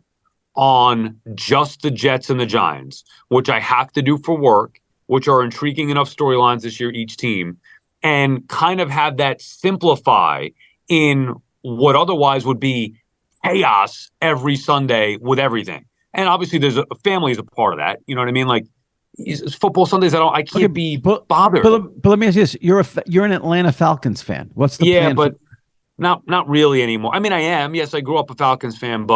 on just the Jets and the Giants, which I have to do for work, which are intriguing enough storylines this year, each team, and kind of have that simplify in what otherwise would be chaos every Sunday with everything. And obviously there's a family is a part of that. You know what I mean? Like football Sundays, I can't be bothered. But let me ask you this. You're an Atlanta Falcons fan. What's the plan? Yeah, but not really anymore. I mean, I am. Yes, I grew up a Falcons fan,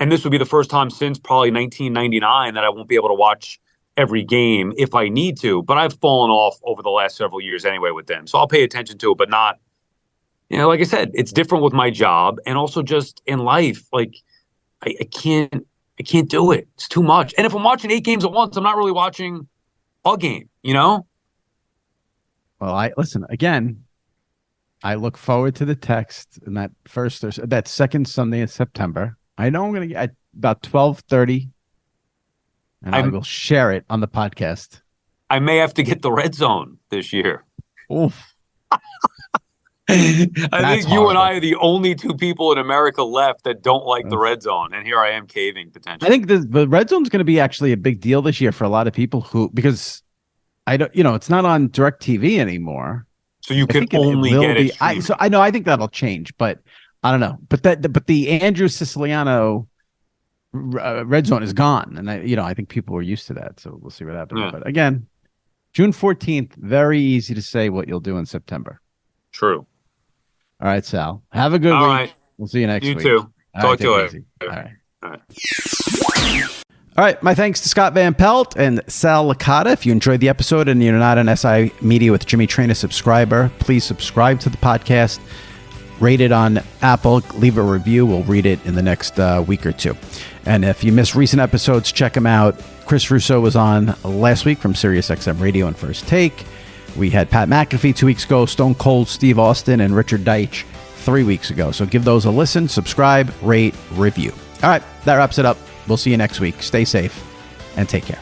and this would be the first time since probably 1999 that I won't be able to watch every game if I need to. But I've fallen off over the last several years anyway with them. So I'll pay attention to it, but not, like I said, it's different with my job and also just in life. Like I can't do it. It's too much. And if I'm watching 8 games at once, I'm not really watching a game, Well, listen, again, I look forward to the text in that second Sunday in September. I know I'm going to get at about 12:30, and I will share it on the podcast. I may have to get the Red Zone this year. Oof. I think you and I are the only 2 people in America left that don't like the Red Zone, and here I am caving potentially. I think the Red Zone is going to be actually a big deal this year for a lot of people because I don't, it's not on DirecTV anymore. So you can only get it. I know. I think that'll change, but I don't know. But the Andrew Siciliano Red Zone is gone, and I think people were used to that. So we'll see what happens. Yeah. But again, June 14th, very easy to say what you'll do in September. True. All right, Sal. Have a good week. All right. We'll see you next week. You too. Talk to you later. All right. All right. My thanks to Scott Van Pelt and Sal Licata. If you enjoyed the episode and you're not an SI Media with Jimmy Traina subscriber, please subscribe to the podcast. Rate it on Apple. Leave a review. We'll read it in the next week or 2. And if you missed recent episodes, check them out. Chris Russo was on last week from SiriusXM Radio and First Take. We had Pat McAfee 2 weeks ago, Stone Cold Steve Austin, and Richard Deitch 3 weeks ago. So give those a listen, subscribe, rate, review. All right, that wraps it up. We'll see you next week. Stay safe and take care.